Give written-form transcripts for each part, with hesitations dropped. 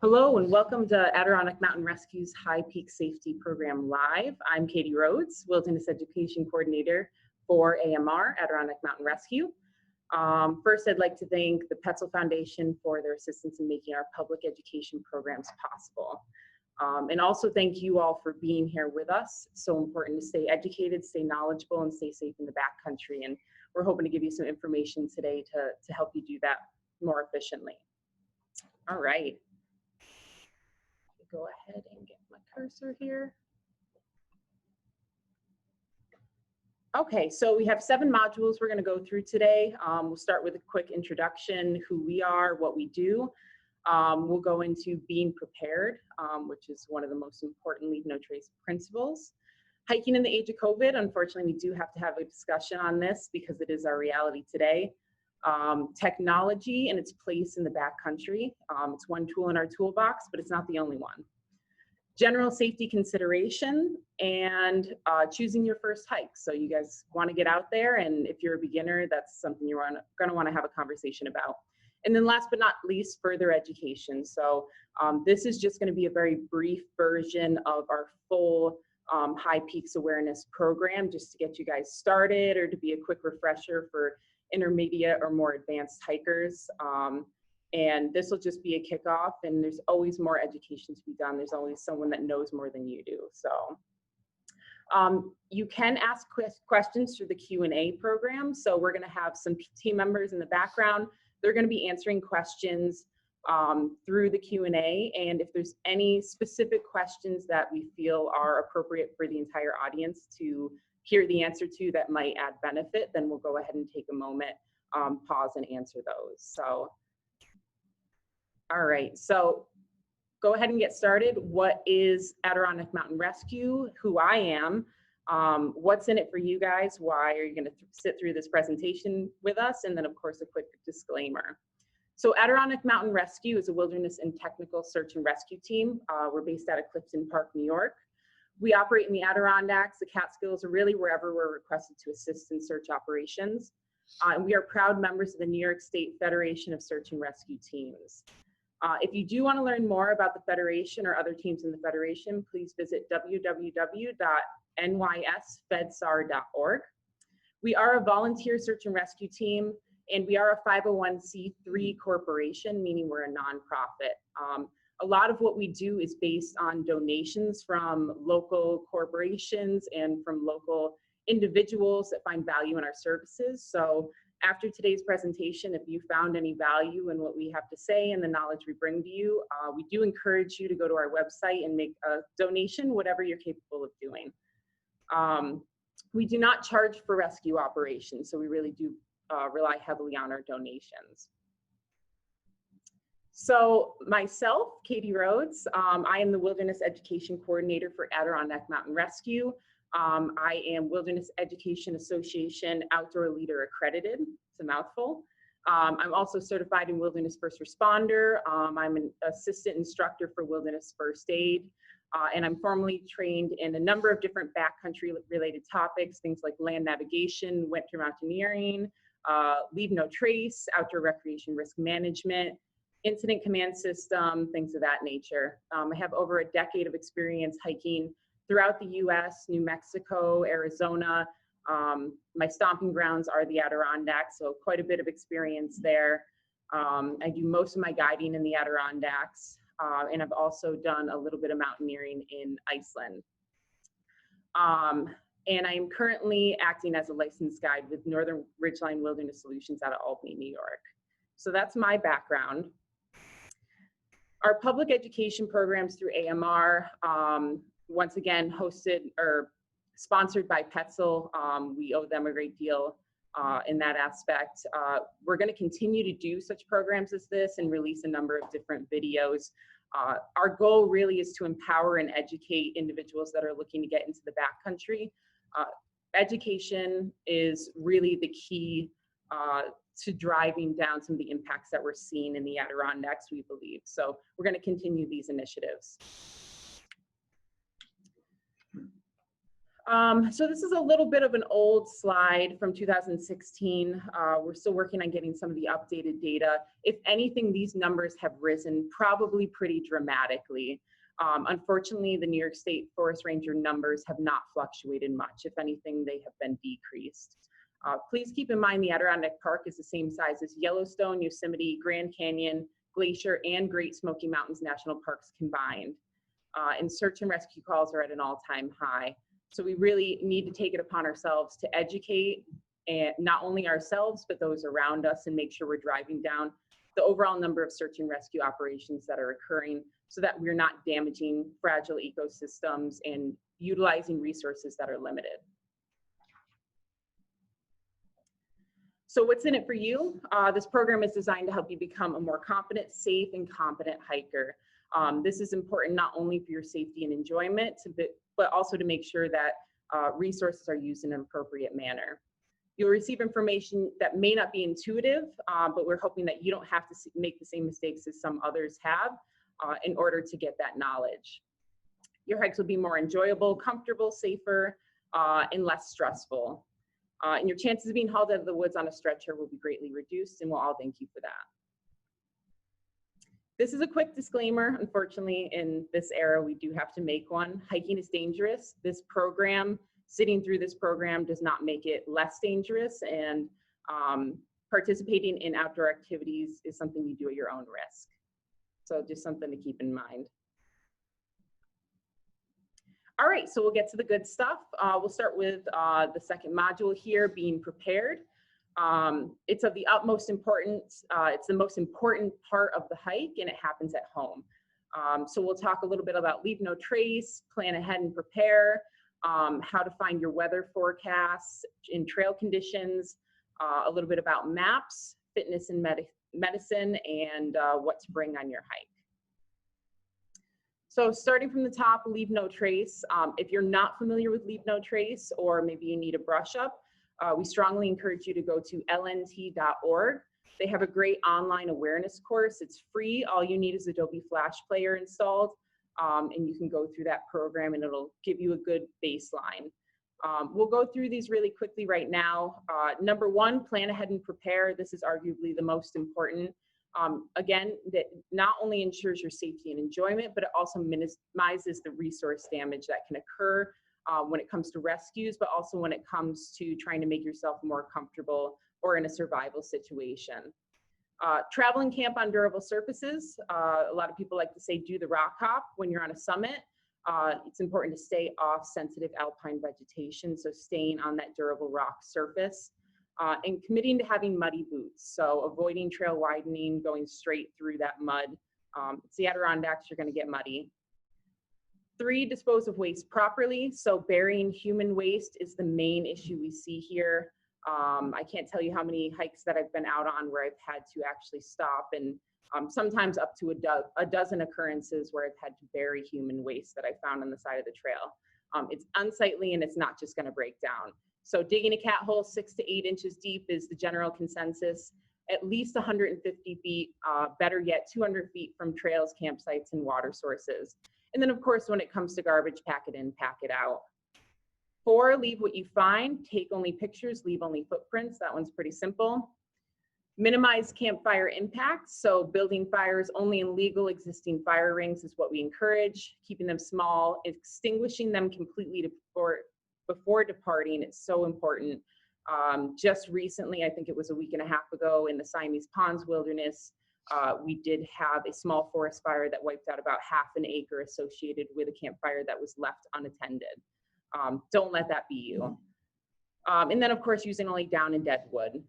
Hello and welcome to Adirondack Mountain Rescue's High Peak Safety Program Live. I'm Katie Rhodes, Wilderness Education Coordinator for AMR, Adirondack Mountain Rescue. First, I'd like to thank the Petzl Foundation for their assistance in making our public education programs possible. And also thank you all for being here with us. It's so important to stay educated, stay knowledgeable, and stay safe in the backcountry. And we're hoping to give you some information today to help you do that more efficiently. All right. Go ahead and get my cursor here. Okay, so we have 7 modules we're going to go through today. We'll start with a quick introduction, who we are, what we do. We'll go into being prepared, which is one of the most important Leave No Trace principles. Hiking in the age of COVID, unfortunately, we do have to have a discussion on this because it is our reality today. Technology and its place in the backcountry. It's one tool in our toolbox, but it's not the only one. General safety consideration and choosing your first hike. So you guys want to get out there, and if you're a beginner, that's something you're going to want to have a conversation about. And then last but not least, further education. So this is just going to be a very brief version of our full High Peaks Awareness program, just to get you guys started or to be a quick refresher for intermediate or more advanced hikers. And this will just be a kickoff, and there's always more education to be done. There's always someone that knows more than you do. So you can ask questions through the Q&A program. So we're gonna have some team members in the background. They're gonna be answering questions through the Q&A. And if there's any specific questions that we feel are appropriate for the entire audience to hear the answer to that might add benefit, then we'll go ahead and take a moment, pause and answer those. So, all right, so go ahead and get started. What is Adirondack Mountain Rescue? Who I am? What's in it for you guys? Why are you gonna sit through this presentation with us? And then of course, a quick disclaimer. So Adirondack Mountain Rescue is a wilderness and technical search and rescue team. We're based out of Clifton Park, New York. We operate in the Adirondacks, the Catskills, or really wherever we're requested to assist in search operations. And we are proud members of the New York State Federation of Search and Rescue Teams. If you do want to learn more about the Federation or other teams in the Federation, please visit www.nysfedsar.org. We are a volunteer search and rescue team, and we are a 501c3 corporation, meaning we're a nonprofit. A lot of what we do is based on donations from local corporations and from local individuals that find value in our services. So after today's presentation, if you found any value in what we have to say and the knowledge we bring to you, we do encourage you to go to our website and make a donation, whatever you're capable of doing. We do not charge for rescue operations, so we really do rely heavily on our donations. So myself, Katie Rhodes, I am the Wilderness Education Coordinator for Adirondack Mountain Rescue. I am Wilderness Education Association Outdoor Leader Accredited. It's a mouthful. I'm also certified in Wilderness First Responder. I'm an assistant instructor for Wilderness First Aid. And I'm formally trained in a number of different backcountry related topics, things like land navigation, winter mountaineering, Leave No Trace, outdoor recreation risk management, incident command system, things of that nature. I have over a decade of experience hiking throughout the US, New Mexico, Arizona. My stomping grounds are the Adirondacks, so quite a bit of experience there. I do most of my guiding in the Adirondacks, and I've also done a little bit of mountaineering in Iceland. And I am currently acting as a licensed guide with Northern Ridgeline Wilderness Solutions out of Albany, New York. So that's my background. Our public education programs through AMR, once again, hosted or sponsored by Petzl. We owe them a great deal in that aspect. We're going to continue to do such programs as this and release a number of different videos. Our goal really is to empower and educate individuals that are looking to get into the backcountry. Education is really the key to driving down some of the impacts that we're seeing in the Adirondacks, we believe. So we're going to continue these initiatives. So this is a little bit of an old slide from 2016. We're still working on getting some of the updated data. If anything, these numbers have risen probably pretty dramatically. Unfortunately, the New York State Forest Ranger numbers have not fluctuated much. If anything, they have been decreased. Please keep in mind the Adirondack Park is the same size as Yellowstone, Yosemite, Grand Canyon, Glacier, and Great Smoky Mountains National Parks combined. And search and rescue calls are at an all-time high. So we really need to take it upon ourselves to educate, and not only ourselves, but those around us, and make sure we're driving down the overall number of search and rescue operations that are occurring, so that we're not damaging fragile ecosystems and utilizing resources that are limited. So what's in it for you? This program is designed to help you become a more confident, safe, and competent hiker. This is important not only for your safety and enjoyment, but also to make sure that resources are used in an appropriate manner. You'll receive information that may not be intuitive, but we're hoping that you don't have to make the same mistakes as some others have in order to get that knowledge. Your hikes will be more enjoyable, comfortable, safer, and less stressful. And your chances of being hauled out of the woods on a stretcher will be greatly reduced, and we'll all thank you for that. This is a quick disclaimer. Unfortunately, in this era, we do have to make one. Hiking is dangerous. This program, sitting through this program, does not make it less dangerous, and participating in outdoor activities is something you do at your own risk. So just something to keep in mind. All right, so we'll get to the good stuff. We'll start with the second module here, being prepared. It's of the utmost importance. It's the most important part of the hike, and it happens at home. So we'll talk a little bit about leave no trace, plan ahead and prepare, how to find your weather forecasts in trail conditions, a little bit about maps, fitness and medicine, and what to bring on your hike. So starting from the top, leave no trace. If you're not familiar with leave no trace, or maybe you need a brush up, we strongly encourage you to go to lnt.org. They have a great online awareness course. It's free. All you need is Adobe Flash Player installed, and you can go through that program, and it'll give you a good baseline. We'll go through these really quickly right now. Number one, plan ahead and prepare. This is arguably the most important. Again, that not only ensures your safety and enjoyment, but it also minimizes the resource damage that can occur when it comes to rescues, but also when it comes to trying to make yourself more comfortable or in a survival situation. Travel and camp on durable surfaces. A lot of people like to say do the rock hop when you're on a summit. It's important to stay off sensitive alpine vegetation, so staying on that durable rock surface. And committing to having muddy boots, so avoiding trail widening, going straight through that mud. It's the Adirondacks, you're going to get muddy. 3, dispose of waste properly. So burying human waste is the main issue we see here. I can't tell you how many hikes that I've been out on where I've had to actually stop, and sometimes up to a dozen occurrences where I've had to bury human waste that I found on the side of the trail. It's unsightly, and it's not just going to break down. So digging a cat hole 6 to 8 inches deep is the general consensus. At least 150 feet, better yet 200 feet from trails, campsites, and water sources. And then of course, when it comes to garbage, pack it in, pack it out. 4, leave what you find. Take only pictures, leave only footprints. That one's pretty simple. Minimize campfire impacts. So building fires only in legal existing fire rings is what we encourage. Keeping them small, extinguishing them completely before departing. It's so important. Just recently, I think it was a week and a half ago, in the Siamese Ponds Wilderness, we did have a small forest fire that wiped out about half an acre associated with a campfire that was left unattended. Don't let that be you. And then of course, using only down and dead wood.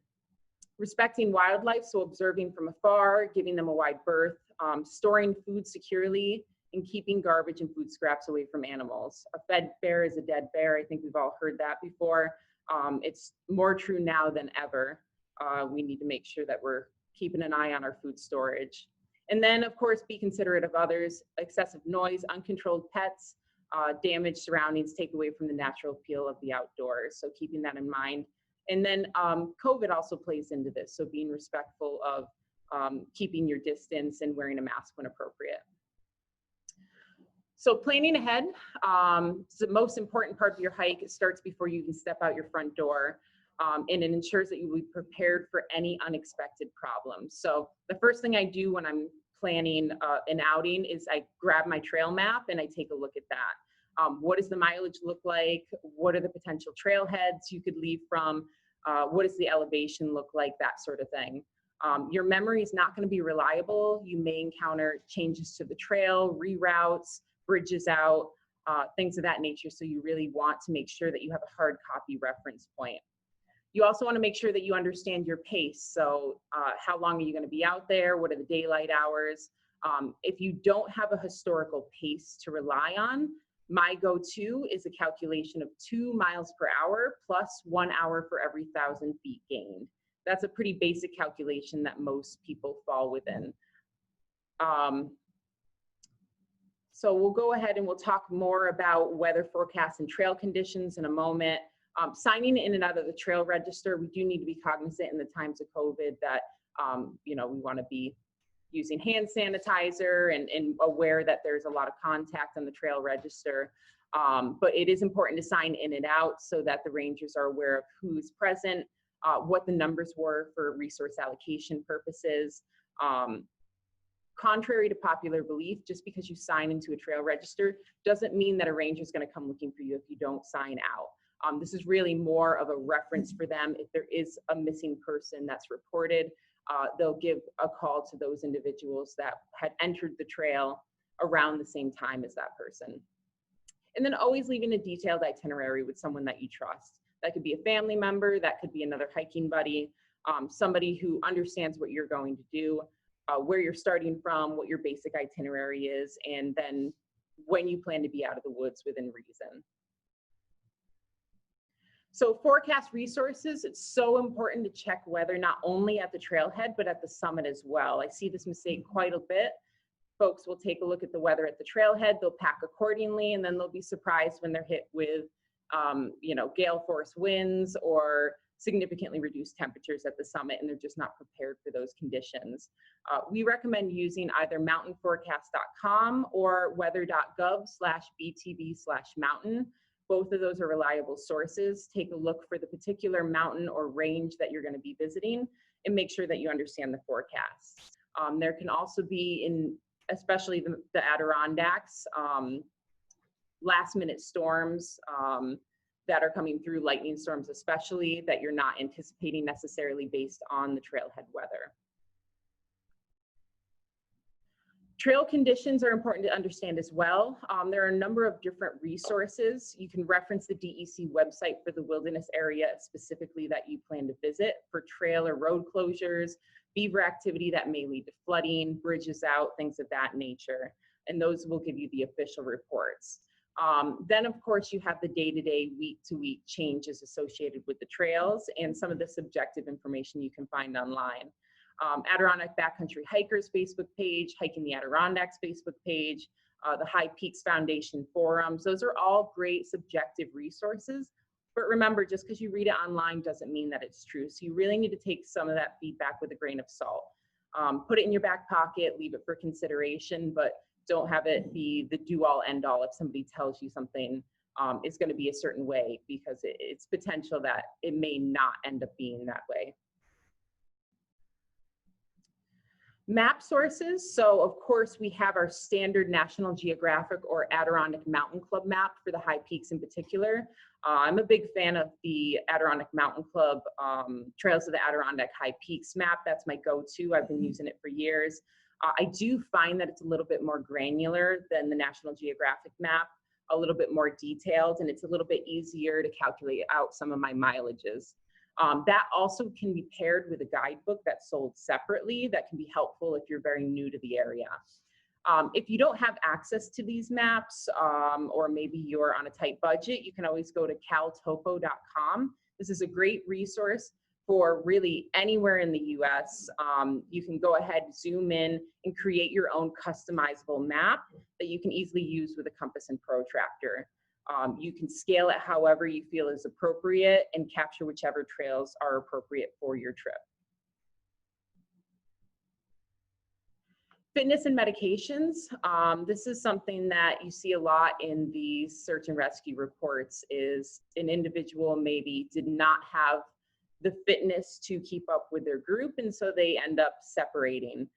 Respecting wildlife, so observing from afar, giving them a wide berth, storing food securely, and keeping garbage and food scraps away from animals. A fed bear is a dead bear. I think we've all heard that before. It's more true now than ever. We need to make sure that we're keeping an eye on our food storage. And then of course, be considerate of others. Excessive noise, uncontrolled pets, damaged surroundings take away from the natural appeal of the outdoors. So keeping that in mind. And then COVID also plays into this. So being respectful of keeping your distance and wearing a mask when appropriate. So planning ahead is the most important part of your hike. It starts before you even step out your front door, and it ensures that you will be prepared for any unexpected problems. So the first thing I do when I'm planning an outing is I grab my trail map and I take a look at that. What does the mileage look like? What are the potential trailheads you could leave from? What does the elevation look like? That sort of thing. Your memory is not going to be reliable. You may encounter changes to the trail, reroutes, bridges out, things of that nature. So you really want to make sure that you have a hard copy reference point. You also want to make sure that you understand your pace. So how long are you going to be out there? What are the daylight hours? If you don't have a historical pace to rely on, my go-to is a calculation of 2 miles per hour plus 1 hour for every 1,000 feet gained. That's a pretty basic calculation that most people fall within. So we'll go ahead and we'll talk more about weather forecasts and trail conditions in a moment. Signing in and out of the trail register, we do need to be cognizant in the times of COVID that, you know, we want to be using hand sanitizer and aware that there's a lot of contact on the trail register. But it is important to sign in and out so that the rangers are aware of who's present, what the numbers were for resource allocation purposes. Contrary to popular belief, just because you sign into a trail register doesn't mean that a ranger is going to come looking for you if you don't sign out. This is really more of a reference for them. If there is a missing person that's reported, they'll give a call to those individuals that had entered the trail around the same time as that person. And then always leaving a detailed itinerary with someone that you trust. That could be a family member, that could be another hiking buddy, somebody who understands what you're going to do, where you're starting from, what your basic itinerary is, and then when you plan to be out of the woods within reason. So forecast resources, it's so important to check weather not only at the trailhead, but at the summit as well. I see this mistake quite a bit. Folks will take a look at the weather at the trailhead, they'll pack accordingly, and then they'll be surprised when they're hit with you know, gale force winds or significantly reduced temperatures at the summit, and they're just not prepared for those conditions. We recommend using either mountainforecast.com or weather.gov/btv/mountain. Both of those are reliable sources. Take a look for the particular mountain or range that you're going to be visiting and make sure that you understand the forecast. There can also be, in especially the Adirondacks, last minute storms that are coming through, lightning storms especially, that you're not anticipating necessarily based on the trailhead weather. Trail conditions are important to understand as well. There are a number of different resources. You can reference the DEC website for the wilderness area specifically that you plan to visit for trail or road closures, beaver activity that may lead to flooding, bridges out, things of that nature. And those will give you the official reports. Then of course you have the day-to-day, week-to-week changes associated with the trails and some of the subjective information you can find online. Adirondack Backcountry Hikers Facebook page, Hiking the Adirondacks Facebook page, the High Peaks Foundation forums. Those are all great subjective resources. But remember, just because you read it online doesn't mean that it's true. So you really need to take some of that feedback with a grain of salt. Put it in your back pocket, leave it for consideration, but don't have it be the do-all end-all if somebody tells you something is going to be a certain way, because it's potential that it may not end up being that way. Map sources. So of course we have our standard National Geographic or Adirondack Mountain Club map for the high peaks in particular. I'm a big fan of the Adirondack Mountain Club Trails of the Adirondack High Peaks map. That's my go-to. I've been using it for years. I do find that it's a little bit more granular than the National Geographic map, a little bit more detailed, and it's a little bit easier to calculate out some of my mileages. That also can be paired with a guidebook that's sold separately that can be helpful if you're very new to the area. If you don't have access to these maps, or maybe you're on a tight budget, you can always go to caltopo.com. This is a great resource for really anywhere in the US. You can go ahead, zoom in, and create your own customizable map that you can easily use with a compass and protractor. You can scale it however you feel is appropriate and capture whichever trails are appropriate for your trip. Fitness and medications. This is something that you see a lot in the search and rescue reports, is an individual maybe did not have the fitness to keep up with their group, and so they end up separating.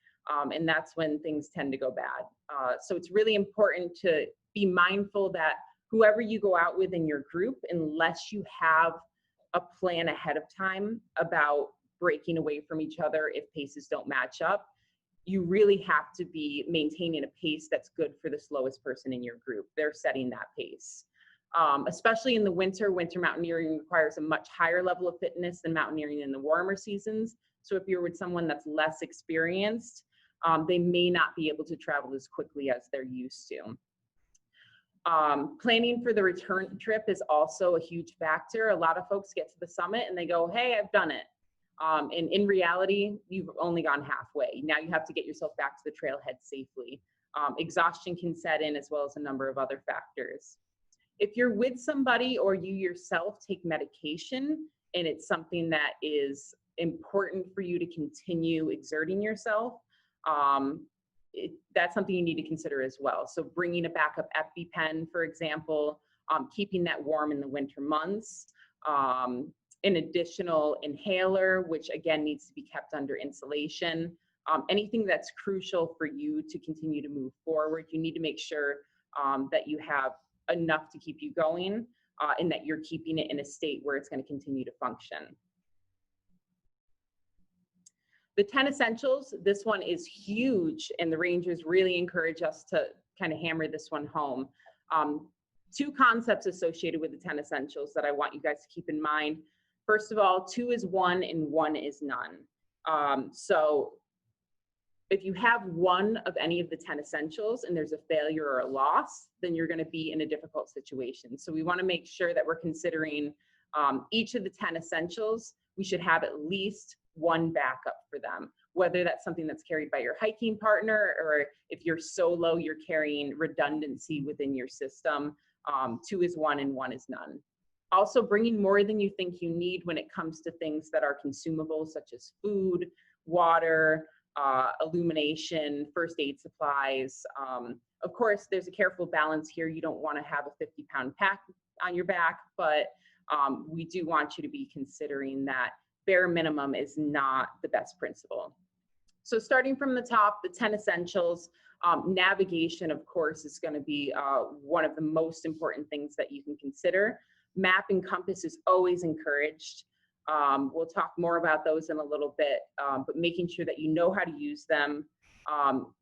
And that's when things tend to go bad. So it's really important to be mindful that whoever you go out with in your group, unless you have a plan ahead of time about breaking away from each other if paces don't match up, you really have to be maintaining a pace that's good for the slowest person in your group. They're setting that pace. Especially in the winter mountaineering requires a much higher level of fitness than mountaineering in the warmer seasons. So if you're with someone that's less experienced, they may not be able to travel as quickly as they're used to. Planning for the return trip is also a huge factor. A lot of folks get to the summit and they go, hey, I've done it. And in reality, you've only gone halfway. Now you have to get yourself back to the trailhead safely. Exhaustion can set in, as well as a number of other factors. If you're with somebody or you yourself take medication and it's something that is important for you to continue exerting yourself, that's something you need to consider as well. So bringing a backup EpiPen, for example, keeping that warm in the winter months, an additional inhaler, which again needs to be kept under insulation. Anything that's crucial for you to continue to move forward, you need to make sure that you have enough to keep you going, and that you're keeping it in a state where it's going to continue to function. The 10 essentials, this one is huge, and the Rangers really encourage us to kind of hammer this one home. Two concepts associated with the 10 essentials that I want you guys to keep in mind. First of all, 2 is 1 and 1 is none. So if you have one of any of the 10 essentials and there's a failure or a loss, then you're going to be in a difficult situation. So we want to make sure that we're considering each of the 10 essentials. We should have at least one backup for them, whether that's something that's carried by your hiking partner, or if you're solo, you're carrying redundancy within your system. 2 is 1 and 1 is none. Also, bringing more than you think you need when it comes to things that are consumable, such as food, water, illumination, first aid supplies. Of course, there's a careful balance here. You don't want to have a 50-pound pack on your back, but we do want you to be considering that bare minimum is not the best principle. So starting from the top, the 10 essentials, navigation, of course, is going to be one of the most important things that you can consider. Map and compass is always encouraged. We'll talk more about those in a little bit, but making sure that you know how to use them,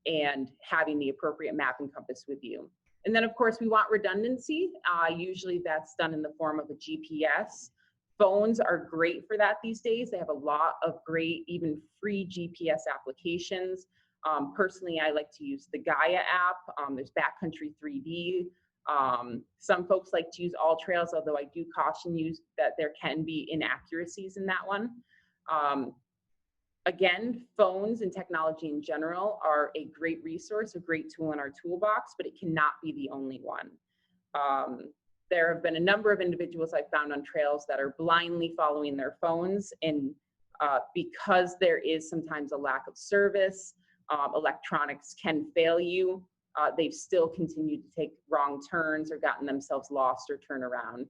and having the appropriate map and compass with you. And then, of course, we want redundancy. Usually that's done in the form of a GPS. Phones are great for that these days. They have a lot of great, even free GPS applications. Personally, I like to use the Gaia app. There's Backcountry 3D. Some folks like to use All Trails, although I do caution you that there can be inaccuracies in that one. Again, phones and technology in general are a great resource, a great tool in our toolbox, but it cannot be the only one. There have been a number of individuals I've found on trails that are blindly following their phones, and because there is sometimes a lack of service, electronics can fail you. They've still continued to take wrong turns or gotten themselves lost or turn around.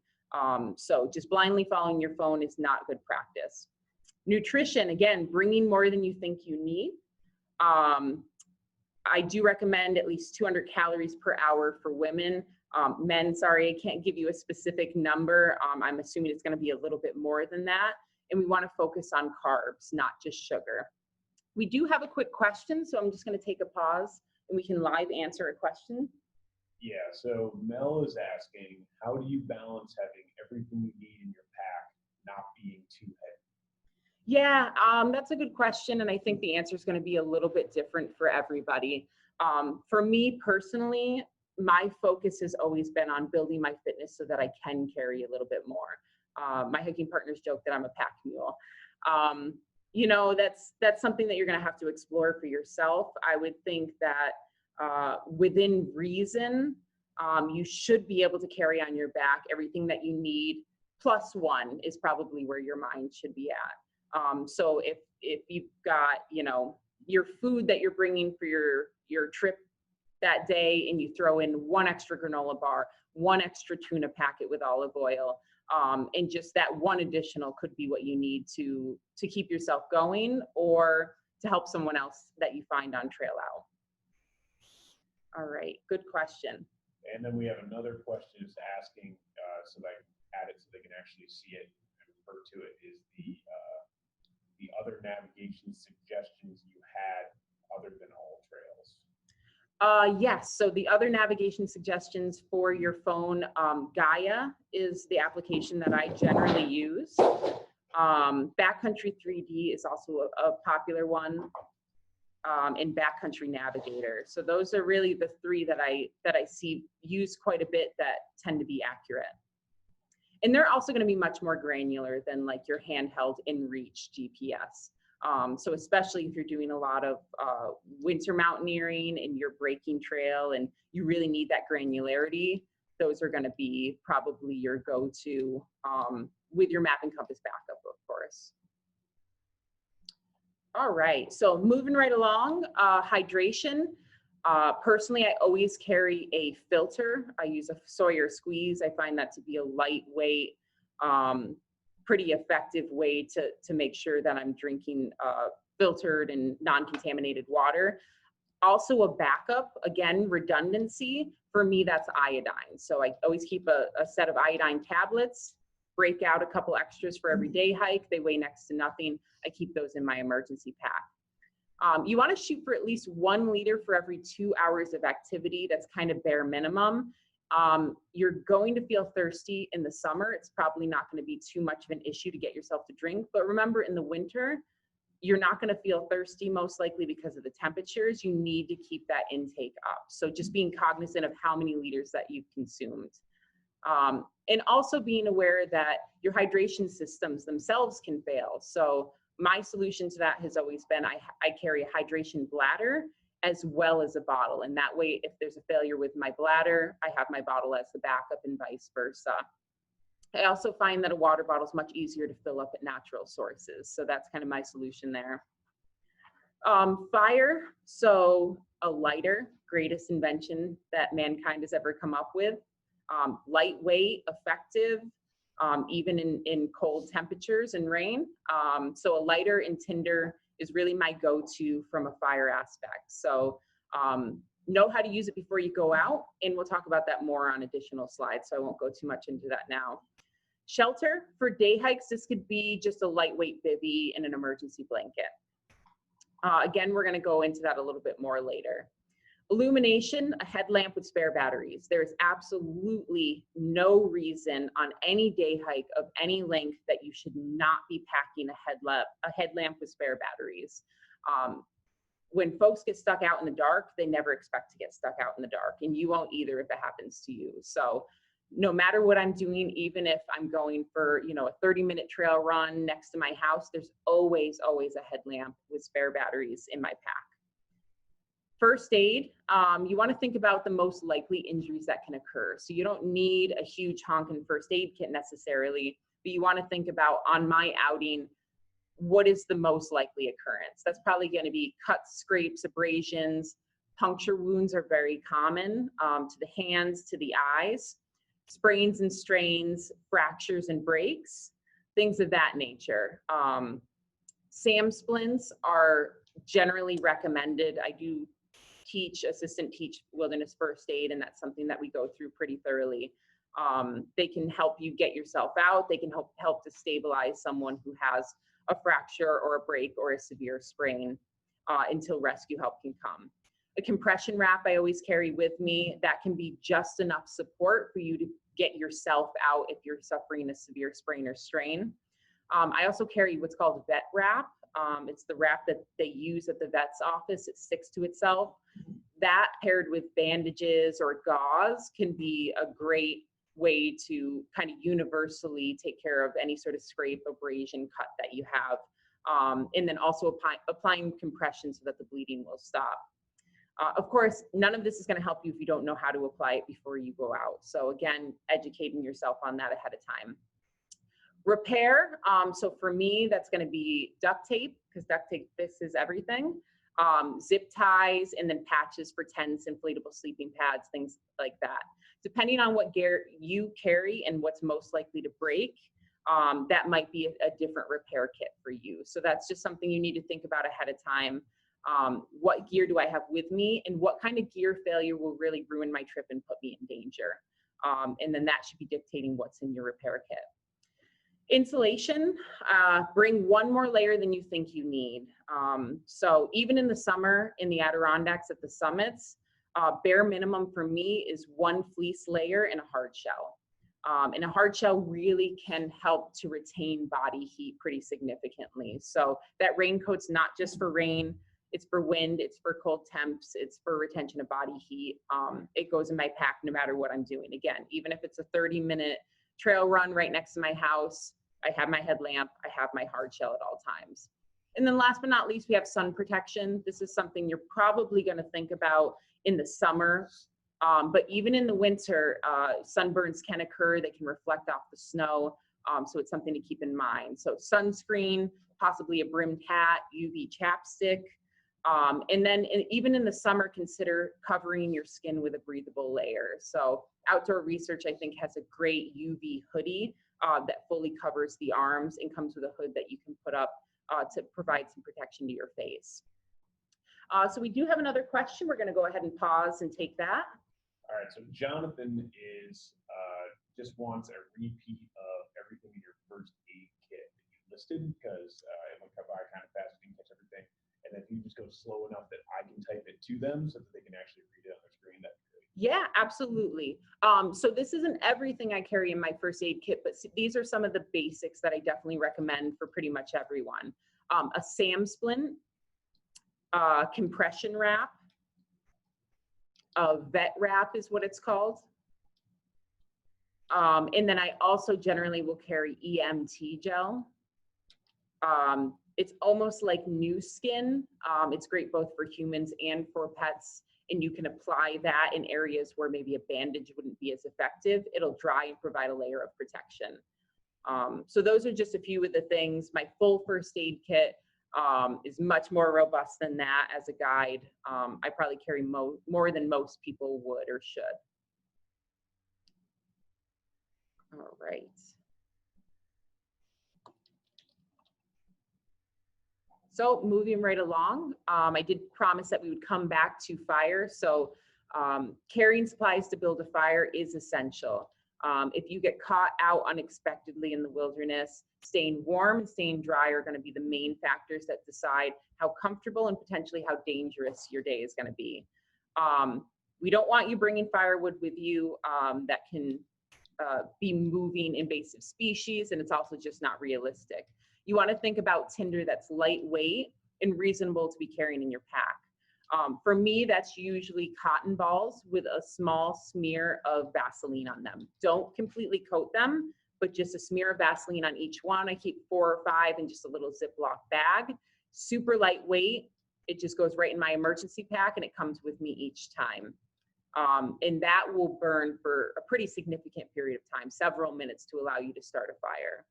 So just blindly following your phone is not good practice. Nutrition, again, bringing more than you think you need. I do recommend at least 200 calories per hour for women. Men, sorry, I can't give you a specific number. I'm assuming it's going to be a little bit more than that. And we want to focus on carbs, not just sugar. We do have a quick question, so I'm just going to take a pause and we can live answer a question. Yeah, so Mel is asking, how do you balance having everything you need in your pack, not being too heavy? Yeah, that's a good question, and I think the answer is going to be a little bit different for everybody. For me personally, my focus has always been on building my fitness so that I can carry a little bit more. My hiking partners joke that I'm a pack mule. You know, that's something that you're going to have to explore for yourself. I would think that within reason, you should be able to carry on your back everything that you need. +1 is probably where your mind should be at. So if you've got, you know, your food that you're bringing for your your trip that day and you throw in one extra granola bar, one extra tuna packet with olive oil, and just that one additional could be what you need to keep yourself going or to help someone else that you find on trail out. All right, good question. And then we have another question just asking, so that I can add it so they can actually see it and refer to it, is the other navigation suggestions you had other than all trails. Yes, so the other navigation suggestions for your phone, Gaia is the application that I generally use. Backcountry 3D is also a popular one, and Backcountry Navigator. So those are really the three that I see used quite a bit that tend to be accurate. And they're also going to be much more granular than like your handheld in-reach GPS. So especially if you're doing a lot of winter mountaineering and you're breaking trail and you really need that granularity, those are going to be probably your go-to with your map and compass backup, of course. All right, so moving right along, hydration. Personally, I always carry a filter. I use a Sawyer Squeeze. I find that to be a lightweight, pretty effective way to make sure that I'm drinking filtered and non-contaminated water. Also a backup, again, redundancy. For me, that's iodine. So I always keep a set of iodine tablets, break out a couple extras for every day hike. They weigh next to nothing. I keep those in my emergency pack. You want to shoot for at least 1 liter for every 2 hours of activity. That's kind of bare minimum. You're going to feel thirsty in the summer. It's probably not going to be too much of an issue to get yourself to drink. But remember, in the winter, you're not going to feel thirsty, most likely because of the temperatures. You need to keep that intake up. So just being cognizant of how many liters that you've consumed. And also being aware that your hydration systems themselves can fail. So my solution to that has always been I carry a hydration bladder as well as a bottle. And that way, if there's a failure with my bladder, I have my bottle as the backup and vice versa. I also find that a water bottle is much easier to fill up at natural sources. So that's kind of my solution there. Fire, so a lighter, greatest invention that mankind has ever come up with. Lightweight, effective, even in cold temperatures and rain. So a lighter and tinder is really my go-to from a fire aspect. So know how to use it before you go out, and we'll talk about that more on additional slides, so I won't go too much into that now. Shelter, for day hikes, this could be just a lightweight bivvy and an emergency blanket. Again, we're gonna go into that a little bit more later. Illumination, a headlamp with spare batteries. There's absolutely no reason on any day hike of any length that you should not be packing a headlamp with spare batteries. When folks get stuck out in the dark, they never expect to get stuck out in the dark, and you won't either if it happens to you. So no matter what I'm doing, even if I'm going for, a 30-minute trail run next to my house, there's always a headlamp with spare batteries in my pack. First aid, you want to think about the most likely injuries that can occur. So you don't need a huge honking first aid kit necessarily, but you want to think about, on my outing, what is the most likely occurrence? That's probably going to be cuts, scrapes, abrasions. Puncture wounds are very common, to the hands, to the eyes. Sprains and strains, fractures and breaks, things of that nature. SAM splints are generally recommended. I do assistant teach wilderness first aid, and that's something that we go through pretty thoroughly. They can help you get yourself out. They can help to stabilize someone who has a fracture or a break or a severe sprain until rescue help can come. A compression wrap I always carry with me. That can be just enough support for you to get yourself out if you're suffering a severe sprain or strain. I also carry what's called vet wrap. It's the wrap that they use at the vet's office. It sticks to itself. That paired with bandages or gauze can be a great way to kind of universally take care of any sort of scrape, abrasion, cut that you have. And then also applying compression so that the bleeding will stop. Of course, none of this is going to help you if you don't know how to apply it before you go out. So again, educating yourself on that ahead of time. Repair, so for me, that's going to be duct tape, because duct tape fixes everything. zip ties, and then patches for tents, inflatable sleeping pads, things like that. Depending on what gear you carry and what's most likely to break, that might be a different repair kit for you. So that's just something you need to think about ahead of time. What gear do I have with me, and what kind of gear failure will really ruin my trip and put me in danger? And then that should be dictating what's in your repair kit. Insulation, bring one more layer than you think you need. So even in the summer in the Adirondacks at the summits, bare minimum for me is one fleece layer and a hard shell. And a hard shell really can help to retain body heat pretty significantly. So that raincoat's not just for rain, it's for wind, it's for cold temps, it's for retention of body heat. It goes in my pack no matter what I'm doing. Again, even if it's a 30-minute trail run right next to my house, I have my headlamp, I have my hard shell at all times. And then last but not least, we have sun protection. This is something you're probably going to think about in the summer, but even in the winter, sunburns can occur. They can reflect off the snow, so it's something to keep in mind. So sunscreen, possibly a brimmed hat, UV chapstick, and then even in the summer, consider covering your skin with a breathable layer. So Outdoor Research, I think, has a great UV hoodie that fully covers the arms and comes with a hood that you can put up to provide some protection to your face. So we do have another question. We're going to go ahead and pause and take that. All right, so Jonathan is just wants a repeat of everything in your first aid kit that you listed, because it went by kind of fast, you can catch everything. And then if you just go slow enough that I can type it to them so that they can actually read it on their screen, that'd be great. Yeah, absolutely. So this isn't everything I carry in my first aid kit, but these are some of the basics that I definitely recommend for pretty much everyone. A SAM splint, compression wrap, a vet wrap is what it's called. And then I also generally will carry EMT gel. It's almost like new skin. It's great both for humans and for pets. And you can apply that in areas where maybe a bandage wouldn't be as effective. It'll dry and provide a layer of protection. So those are just a few of the things. My full first aid kit is much more robust than that as a guide. I probably carry more than most people would or should. All right. So moving right along, I did promise that we would come back to fire. So carrying supplies to build a fire is essential. If you get caught out unexpectedly in the wilderness, staying warm and staying dry are going to be the main factors that decide how comfortable and potentially how dangerous your day is going to be. We don't want you bringing firewood with you that can be moving invasive species, and it's also just not realistic. You want to think about tinder that's lightweight and reasonable to be carrying in your pack. For me, that's usually cotton balls with a small smear of Vaseline on them. Don't completely coat them, but just a smear of Vaseline on each one. I keep 4 or 5 in just a little Ziploc bag. Super lightweight. It just goes right in my emergency pack, and it comes with me each time. And that will burn for a pretty significant period of time, several minutes, to allow you to start a fire.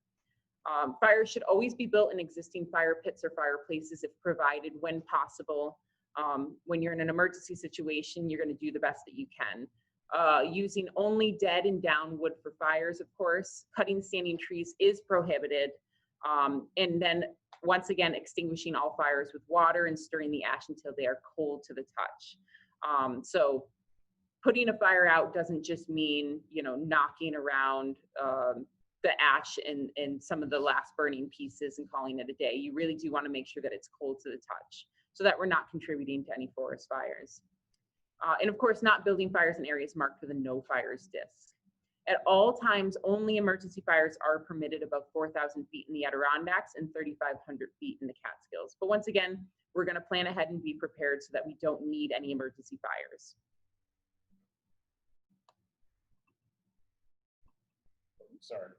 Fires should always be built in existing fire pits or fireplaces if provided when possible. When you're in an emergency situation, you're going to do the best that you can. Using only dead and down wood for fires, of course. Cutting standing trees is prohibited. And then, once again, extinguishing all fires with water and stirring the ash until they are cold to the touch. So putting a fire out doesn't just mean, knocking around the ash and some of the last burning pieces and calling it a day. You really do want to make sure that it's cold to the touch so that we're not contributing to any forest fires. And of course, not building fires in areas marked with a no fires disc. At all times, only emergency fires are permitted above 4,000 feet in the Adirondacks and 3,500 feet in the Catskills. But once again, we're going to plan ahead and be prepared so that we don't need any emergency fires. Sorry.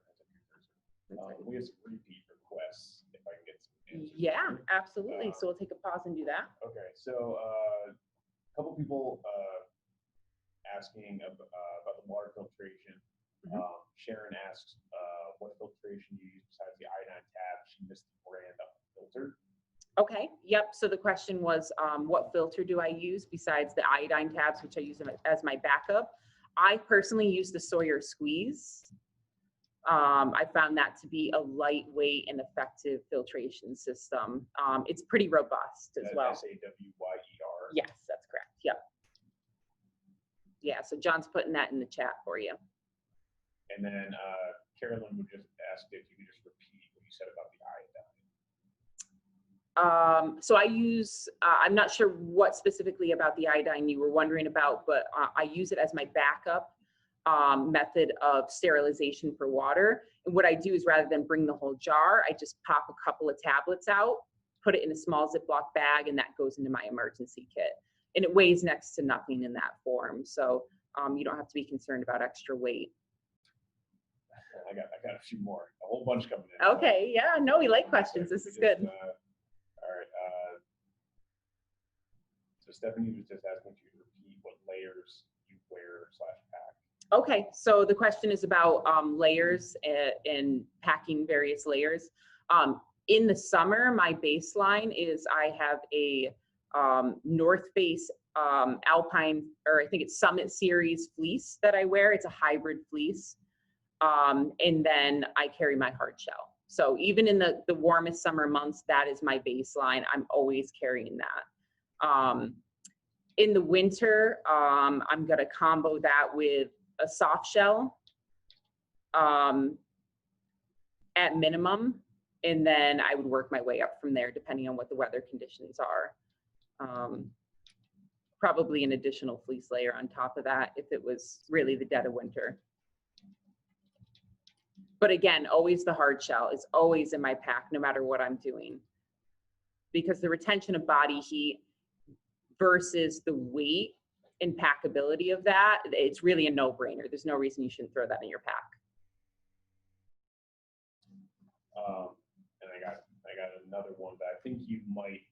We have some repeat requests, if I can get some answers. Yeah, absolutely. So we'll take a pause and do that. Okay, so a couple people asking about the water filtration. Mm-hmm. Sharon asks what filtration you use besides the iodine tab. She missed the brand of the filter. Okay, yep. So the question was, what filter do I use besides the iodine tabs, which I use as my backup? I personally use the Sawyer Squeeze. I found that to be a lightweight and effective filtration system. It's pretty robust as well. Saweyer. Yes, that's correct. Yep. Yeah, so John's putting that in the chat for you. And then Carolyn would just ask if you could just repeat what you said about the iodine. So I use, I'm not sure what specifically about the iodine you were wondering about, but I use it as my backup method of sterilization for water. And what I do is rather than bring the whole jar, I just pop a couple of tablets out, put it in a small Ziploc bag, and that goes into my emergency kit. And it weighs next to nothing in that form. So you don't have to be concerned about extra weight. I got a few more, a whole bunch coming in. Okay, yeah, no, we like questions. This is good. All right. So Stephanie was just asking if you could repeat what layers you wear/pack. Okay, so the question is about layers and packing various layers. In the summer, my baseline is I have a North Face Alpine, or I think it's Summit Series fleece that I wear. It's a hybrid fleece. And then I carry my hard shell. So even in the warmest summer months, that is my baseline. I'm always carrying that. In the winter, I'm going to combo that with a soft shell at minimum. And then I would work my way up from there depending on what the weather conditions are. Probably an additional fleece layer on top of that if it was really the dead of winter. But again, always the hard shell is always in my pack, no matter what I'm doing. Because the retention of body heat versus the weight and packability of that, it's really a no-brainer. There's no reason you shouldn't throw that in your pack. And I got another one that I think you might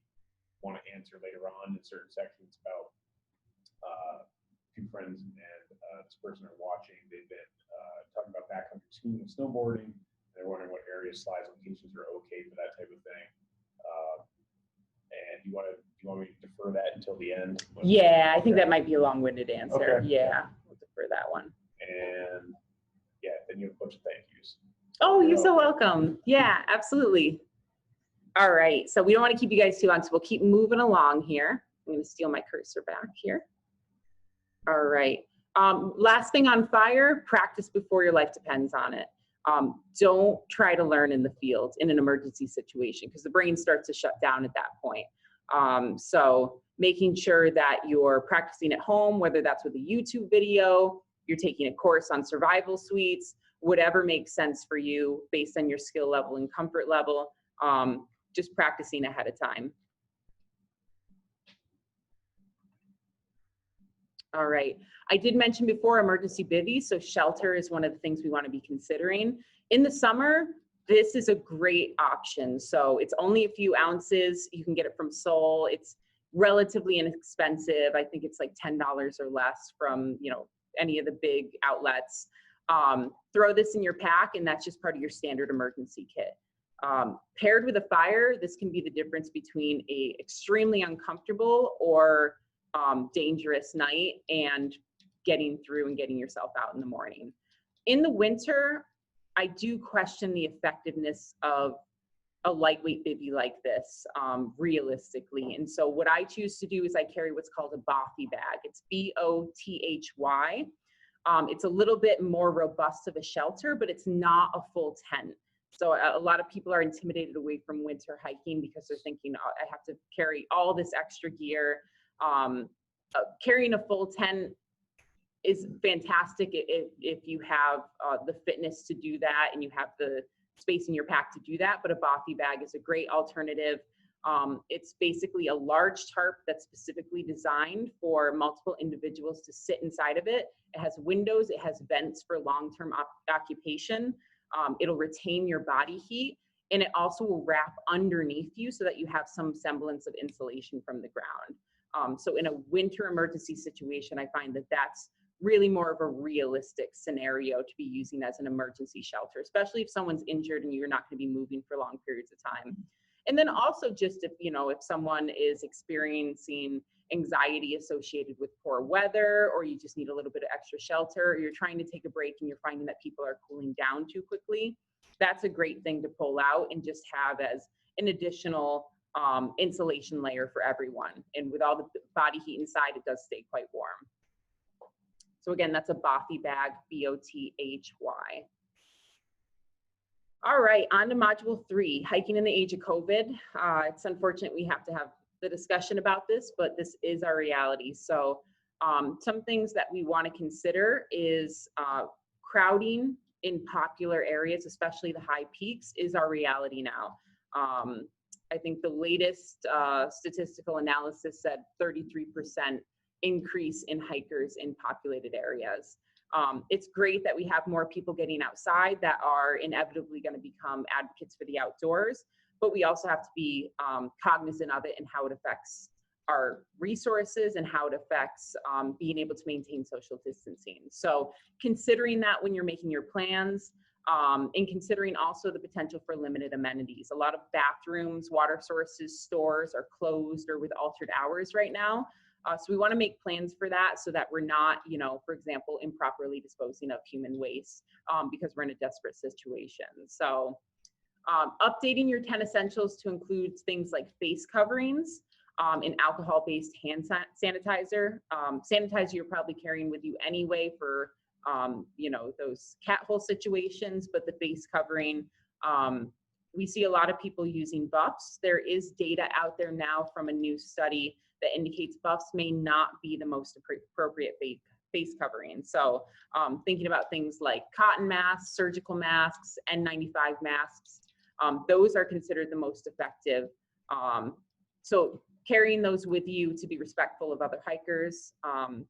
want to answer later on in certain sections about two friends and this person are watching. They've been talking about backcountry skiing and snowboarding. They're wondering what areas, slides, locations are okay for that type of thing. And do you want me to defer that until the end? Yeah, I think that might be a long-winded answer. Okay. Yeah, we'll defer that one. And yeah, then you have a bunch of thank yous. Oh, you're so welcome. Yeah, absolutely. All right, so we don't want to keep you guys too long, so we'll keep moving along here. I'm going to steal my cursor back here. All right. Last thing on fire, practice before your life depends on it. Don't try to learn in the field in an emergency situation because the brain starts to shut down at that point. So making sure that you're practicing at home, whether that's with a YouTube video, you're taking a course on survival suites, whatever makes sense for you based on your skill level and comfort level, just practicing ahead of time. All right. I did mention before emergency bivvy, so shelter is one of the things we want to be considering. In the summer, this is a great option. So it's only a few ounces. You can get it from Seoul. It's relatively inexpensive. I think it's like $10 or less from, you know, any of the big outlets. Throw this in your pack, and that's just part of your standard emergency kit. Paired with a fire, this can be the difference between a extremely uncomfortable or dangerous night and getting through and getting yourself out in the morning. In the winter, I do question the effectiveness of a lightweight bivvy like this, realistically. And so what I choose to do is I carry what's called a bothy bag. It's B-O-T-H-Y. It's a little bit more robust of a shelter, but it's not a full tent. So a lot of people are intimidated away from winter hiking because they're thinking, oh, I have to carry all this extra gear. Carrying a full tent is fantastic if you have the fitness to do that and you have the space in your pack to do that, but a bothy bag is a great alternative. It's basically a large tarp that's specifically designed for multiple individuals to sit inside of it. It has windows, it has vents for long-term occupation. It'll retain your body heat, and it also will wrap underneath you so that you have some semblance of insulation from the ground. So in a winter emergency situation, I find that that's really more of a realistic scenario to be using as an emergency shelter, especially if someone's injured and you're not going to be moving for long periods of time. And then also just if, you know, if someone is experiencing anxiety associated with poor weather, or you just need a little bit of extra shelter, or you're trying to take a break and you're finding that people are cooling down too quickly, that's a great thing to pull out and just have as an additional insulation layer for everyone. And with all the body heat inside, it does stay quite warm. So again, that's a Bothy bag, B-O-T-H-Y. All right, on to module 3, hiking in the age of COVID. It's unfortunate we have to have the discussion about this, but this is our reality. So some things that we want to consider is crowding in popular areas, especially the high peaks, is our reality now. I think the latest statistical analysis said 33% increase in hikers in populated areas. It's great that we have more people getting outside that are inevitably going to become advocates for the outdoors, but we also have to be cognizant of it and how it affects our resources and how it affects being able to maintain social distancing. So considering that when you're making your plans, and considering also the potential for limited amenities. A lot of bathrooms, water sources, stores are closed or with altered hours right now. So we want to make plans for that so that we're not, you know, for example, improperly disposing of human waste because we're in a desperate situation. So updating your 10 essentials to include things like face coverings and alcohol-based hand sanitizer. Sanitizer you're probably carrying with you anyway for, you know, those cat hole situations, but the face covering, we see a lot of people using buffs. There is data out there now from a new study that indicates buffs may not be the most appropriate face covering. So thinking about things like cotton masks, surgical masks, N95 masks, those are considered the most effective. So carrying those with you to be respectful of other hikers,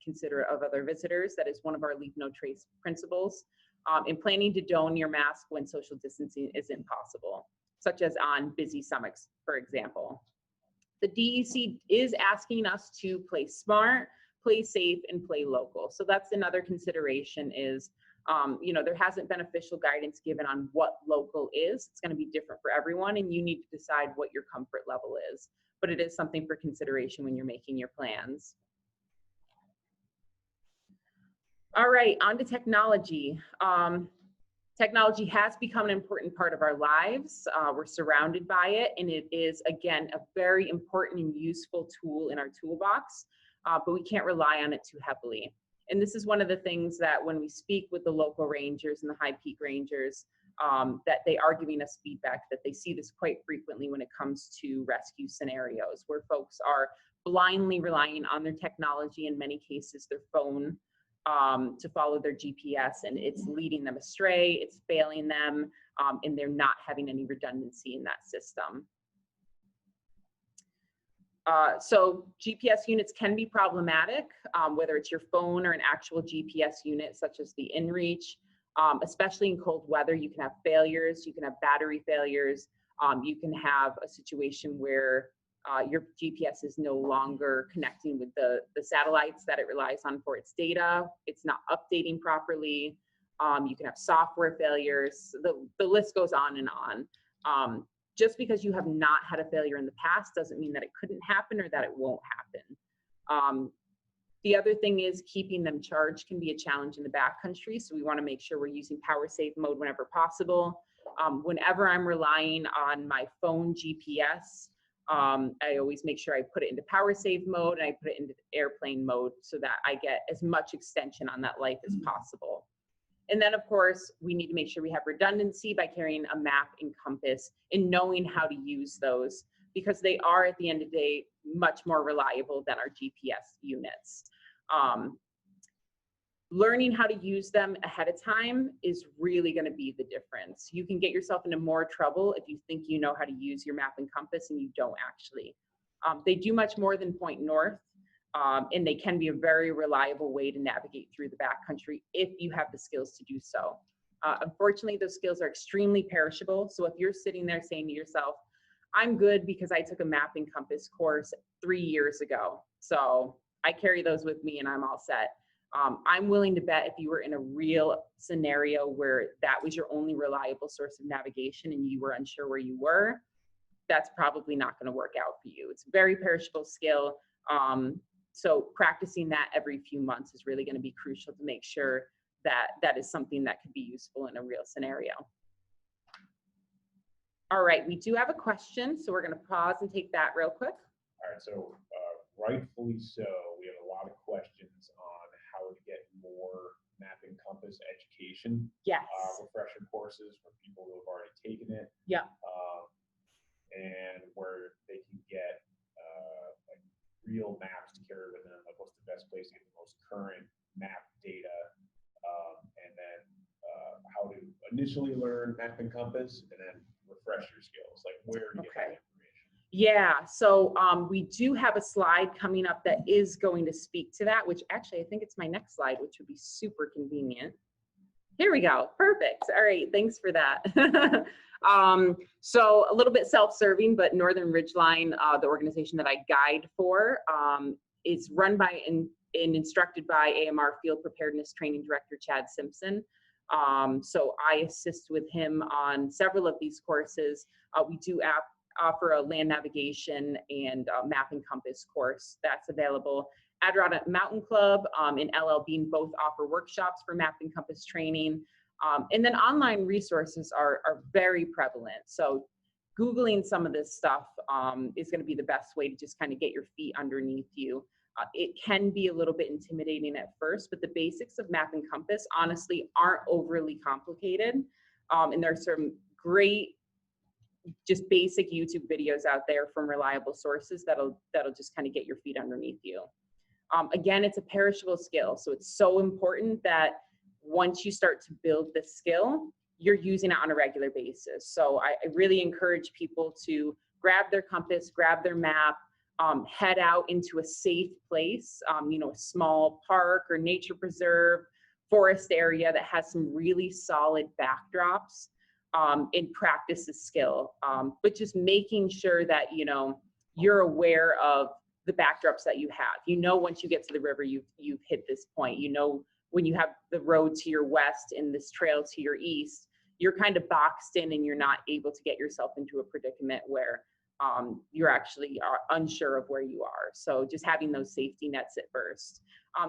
considerate of other visitors, that is one of our leave no trace principles. And planning to don your mask when social distancing isn't possible, such as on busy summits, for example. The DEC is asking us to play smart, play safe, and play local. So that's another consideration is, you know, there hasn't been official guidance given on what local is. It's going to be different for everyone, and you need to decide what your comfort level is. But it is something for consideration when you're making your plans. All right, on to technology. Technology has become an important part of our lives. We're surrounded by it, and it is, again, a very important and useful tool in our toolbox, but we can't rely on it too heavily. And this is one of the things that when we speak with the local rangers and the high peak rangers, that they are giving us feedback that they see this quite frequently when it comes to rescue scenarios, where folks are blindly relying on their technology, in many cases their phone, to follow their GPS, and it's leading them astray, it's failing them, and they're not having any redundancy in that system. So GPS units can be problematic, whether it's your phone or an actual GPS unit, such as the inReach. Especially in cold weather, you can have failures, you can have battery failures, you can have a situation where your GPS is no longer connecting with the satellites that it relies on for its data. It's not updating properly. You can have software failures. The list goes on and on. Just because you have not had a failure in the past doesn't mean that it couldn't happen or that it won't happen. The other thing is keeping them charged can be a challenge in the backcountry, so we want to make sure we're using power save mode whenever possible. Whenever I'm relying on my phone GPS, I always make sure I put it into power save mode and I put it into airplane mode so that I get as much extension on that life as possible. And then, of course, we need to make sure we have redundancy by carrying a map and compass and knowing how to use those, because they are, at the end of the day, much more reliable than our GPS units. Learning how to use them ahead of time is really going to be the difference. You can get yourself into more trouble if you think you know how to use your map and compass and you don't actually. They do much more than point north, and they can be a very reliable way to navigate through the backcountry if you have the skills to do so. Unfortunately, those skills are extremely perishable. So if you're sitting there saying to yourself, I'm good because I took a map and compass course 3 years ago, so I carry those with me and I'm all set. I'm willing to bet if you were in a real scenario where that was your only reliable source of navigation and you were unsure where you were, that's probably not going to work out for you. It's a very perishable skill. So practicing that every few months is really going to be crucial to make sure that that is something that could be useful in a real scenario. All right, we do have a question, so we're going to pause and take that real quick. All right, so rightfully so, we have a lot of questions on how to get more map and compass education. Yes. Refresher courses for people who have already taken it. Yeah. And where they can get like real maps to carry with them, like what's the best place to get the most current map data, and then how to initially learn map and compass, and then refresh your skills, like where to get that information. Yeah, so we do have a slide coming up that is going to speak to that, which actually I think it's my next slide, which would be super convenient. Here we go. Perfect. All right. Thanks for that. So a little bit self-serving, but Northern Ridgeline, the organization that I guide for, is run by and instructed by AMR Field Preparedness Training Director Chad Simpson. So I assist with him on several of these courses. We do offer a land navigation and map and compass course that's available. Adirondack Mountain Club and LL Bean both offer workshops for map and compass training. And then online resources are very prevalent. So Googling some of this stuff is going to be the best way to just kind of get your feet underneath you. It can be a little bit intimidating at first, but the basics of map and compass honestly aren't overly complicated. And there's some great just basic YouTube videos out there from reliable sources that'll just kind of get your feet underneath you. Again, it's a perishable skill, so it's so important that once you start to build the skill, you're using it on a regular basis. So I really encourage people to grab their compass, grab their map, head out into a safe place, you know, a small park or nature preserve, forest area that has some really solid backdrops, and practice the skill. But just making sure that, you know, you're aware of the backdrops that you have. You know, once you get to the river, you've hit this point. You know, when you have the road to your west and this trail to your east, you're kind of boxed in and you're not able to get yourself into a predicament where you're actually unsure of where you are. So just having those safety nets at first,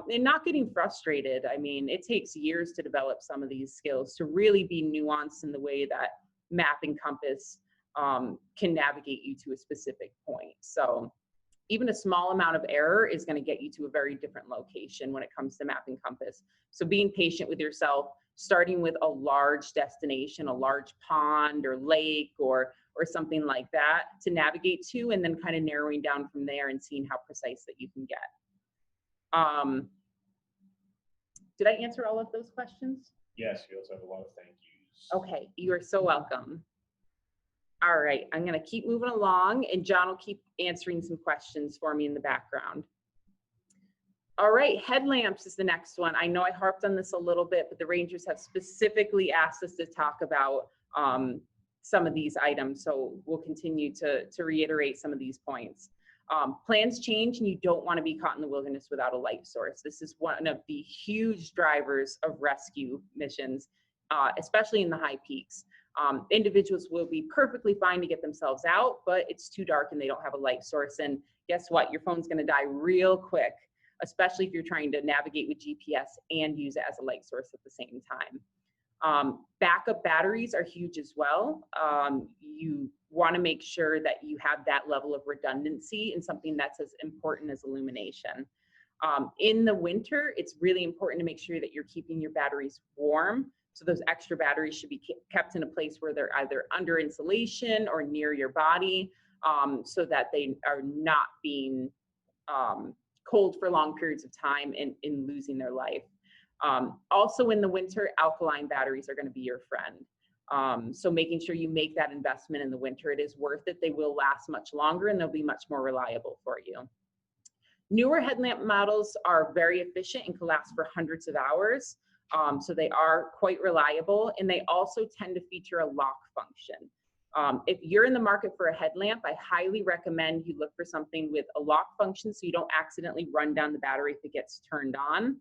and not getting frustrated. I mean, it takes years to develop some of these skills to really be nuanced in the way that map and compass can navigate you to a specific point. So even a small amount of error is going to get you to a very different location when it comes to map and compass. So being patient with yourself, starting with a large destination, a large pond or lake or something like that to navigate to, and then kind of narrowing down from there and seeing how precise that you can get. Did I answer all of those questions? Yes, we also have a lot of thank yous. Okay, you are so welcome. All right, I'm going to keep moving along, and John will keep answering some questions for me in the background. All right, headlamps is the next one. I know I harped on this a little bit, but the Rangers have specifically asked us to talk about some of these items, so we'll continue to reiterate some of these points. Plans change, and you don't want to be caught in the wilderness without a light source. This is one of the huge drivers of rescue missions, especially in the high peaks. Individuals will be perfectly fine to get themselves out, but it's too dark and they don't have a light source. And guess what? Your phone's going to die real quick, especially if you're trying to navigate with GPS and use it as a light source at the same time. Backup batteries are huge as well. You want to make sure that you have that level of redundancy in something that's as important as illumination. In the winter, it's really important to make sure that you're keeping your batteries warm. So those extra batteries should be kept in a place where they're either under insulation or near your body, so that they are not being cold for long periods of time and in losing their life. Also in the winter, alkaline batteries are going to be your friend. So making sure you make that investment in the winter, it is worth it. They will last much longer and they'll be much more reliable for you. Newer headlamp models are very efficient and can last for hundreds of hours. So they are quite reliable, and they also tend to feature a lock function. If you're in the market for a headlamp, I highly recommend you look for something with a lock function so you don't accidentally run down the battery if it gets turned on.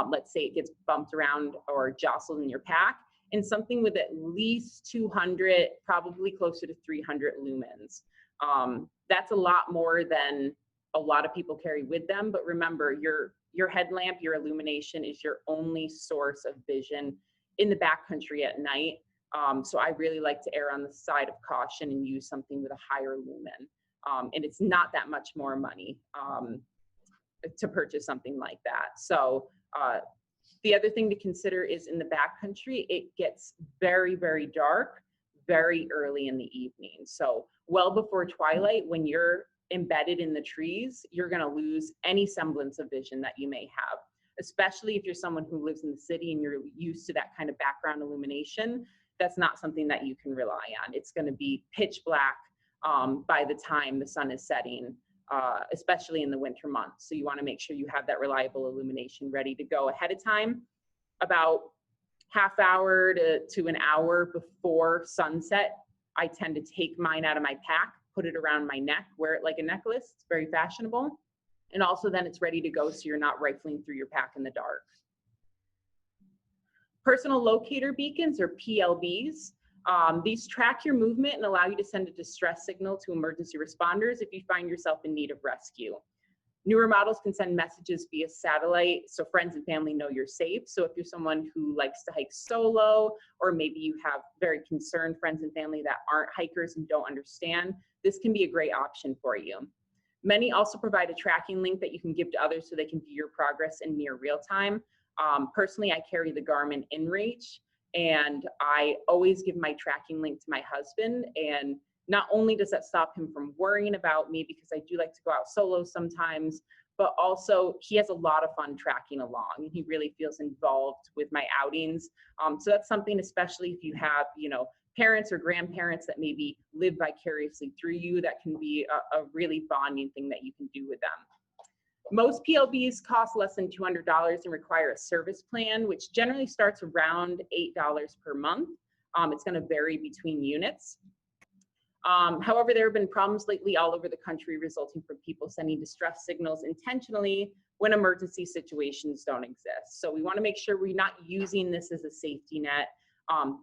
Let's say it gets bumped around or jostled in your pack, and something with at least 200, probably closer to 300 lumens. That's a lot more than a lot of people carry with them, but remember, your headlamp, your illumination is your only source of vision in the backcountry at night. So I really like to err on the side of caution and use something with a higher lumen. And it's not that much more money to purchase something like that. So the other thing to consider is in the backcountry, it gets very, very dark very early in the evening. So well before twilight, when you're embedded in the trees, you're going to lose any semblance of vision that you may have, especially if you're someone who lives in the city and you're used to that kind of background illumination. That's not something that you can rely on. It's going to be pitch black by the time the sun is setting, especially in the winter months. So you want to make sure you have that reliable illumination ready to go ahead of time. About half hour to an hour before sunset, I tend to take mine out of my pack, put it around my neck, wear it like a necklace. It's very fashionable. And also then it's ready to go so you're not rifling through your pack in the dark. Personal locator beacons, or PLBs. These track your movement and allow you to send a distress signal to emergency responders if you find yourself in need of rescue. Newer models can send messages via satellite so friends and family know you're safe. So if you're someone who likes to hike solo, or maybe you have very concerned friends and family that aren't hikers and don't understand, this can be a great option for you. Many also provide a tracking link that you can give to others so they can view your progress in near real time. Personally, I carry the Garmin InReach, and I always give my tracking link to my husband. And not only does that stop him from worrying about me, because I do like to go out solo sometimes, but also he has a lot of fun tracking along, and he really feels involved with my outings. So that's something, especially if you have, parents or grandparents that maybe live vicariously through you, that can be a really bonding thing that you can do with them. Most PLBs cost less than $200 and require a service plan, which generally starts around $8 per month. It's going to vary between units. However, there have been problems lately all over the country resulting from people sending distress signals intentionally when emergency situations don't exist. So we want to make sure we're not using this as a safety net.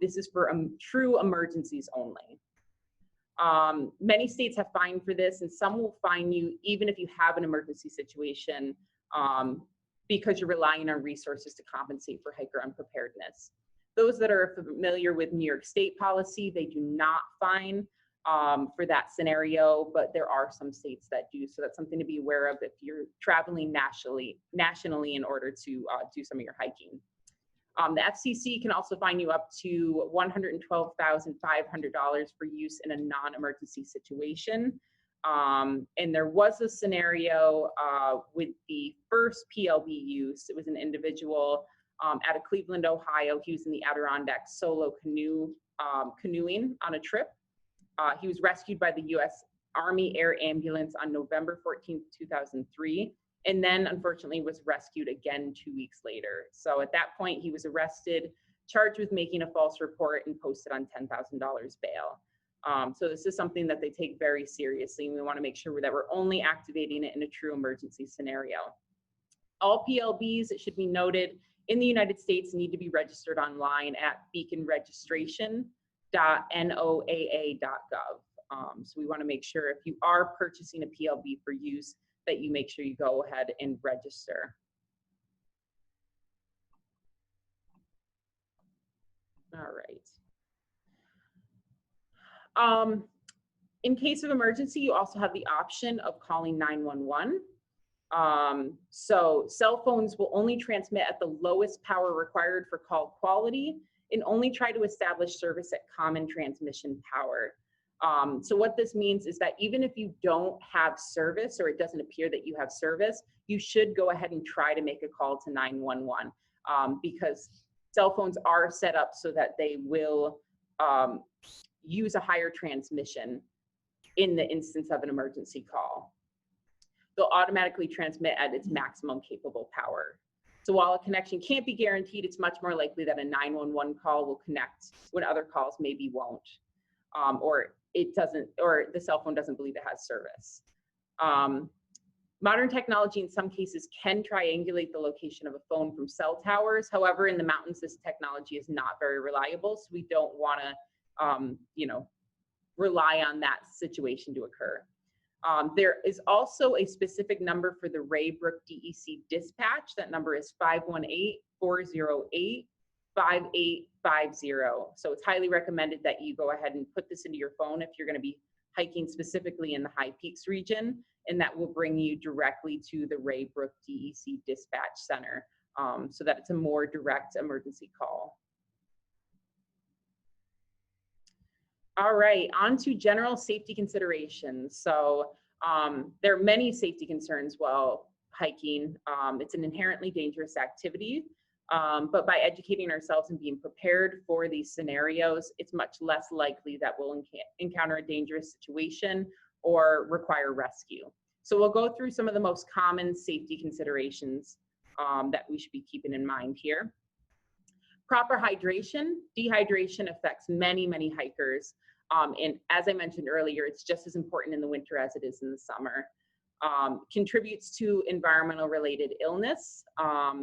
This is for true emergencies only. Many states have fined for this, and some will fine you even if you have an emergency situation because you're relying on resources to compensate for hiker unpreparedness. Those that are familiar with New York State policy, they do not fine for that scenario, but there are some states that do. So that's something to be aware of if you're traveling nationally in order to do some of your hiking. The FCC can also fine you up to $112,500 for use in a non-emergency situation. And there was a scenario with the first PLB use. It was an individual out of Cleveland, Ohio. He was in the Adirondack solo canoeing on a trip. He was rescued by the U.S. Army Air Ambulance on November 14th, 2003. And then unfortunately was rescued again 2 weeks later. So at that point, he was arrested, charged with making a false report, and posted on $10,000 bail. So this is something that they take very seriously, and we want to make sure that we're only activating it in a true emergency scenario. All PLBs, it should be noted, in the United States need to be registered online at beaconregistration.noaa.gov. So we want to make sure if you are purchasing a PLB for use, that you make sure you go ahead and register. All right. In case of emergency, you also have the option of calling 911. So cell phones will only transmit at the lowest power required for call quality and only try to establish service at common transmission power. So what this means is that even if you don't have service, or it doesn't appear that you have service, you should go ahead and try to make a call to 911 because cell phones are set up so that they will use a higher transmission in the instance of an emergency call. They'll automatically transmit at its maximum capable power. So while a connection can't be guaranteed, it's much more likely that a 911 call will connect when other calls maybe won't. Or it doesn't, or the cell phone doesn't believe it has service. Modern technology in some cases can triangulate the location of a phone from cell towers. However, in the mountains, this technology is not very reliable, so we don't want to, rely on that situation to occur. There is also a specific number for the Raybrook DEC dispatch. That number is 518-408-5850. So it's highly recommended that you go ahead and put this into your phone if you're going to be hiking specifically in the High Peaks region, and that will bring you directly to the Raybrook DEC dispatch center, so that it's a more direct emergency call. All right, on to general safety considerations. So there are many safety concerns while hiking. It's an inherently dangerous activity, but by educating ourselves and being prepared for these scenarios, it's much less likely that we'll encounter a dangerous situation or require rescue. So we'll go through some of the most common safety considerations that we should be keeping in mind here. Proper hydration. Dehydration affects many, many hikers. And as I mentioned earlier, it's just as important in the winter as it is in the summer. Contributes to environmental related illness.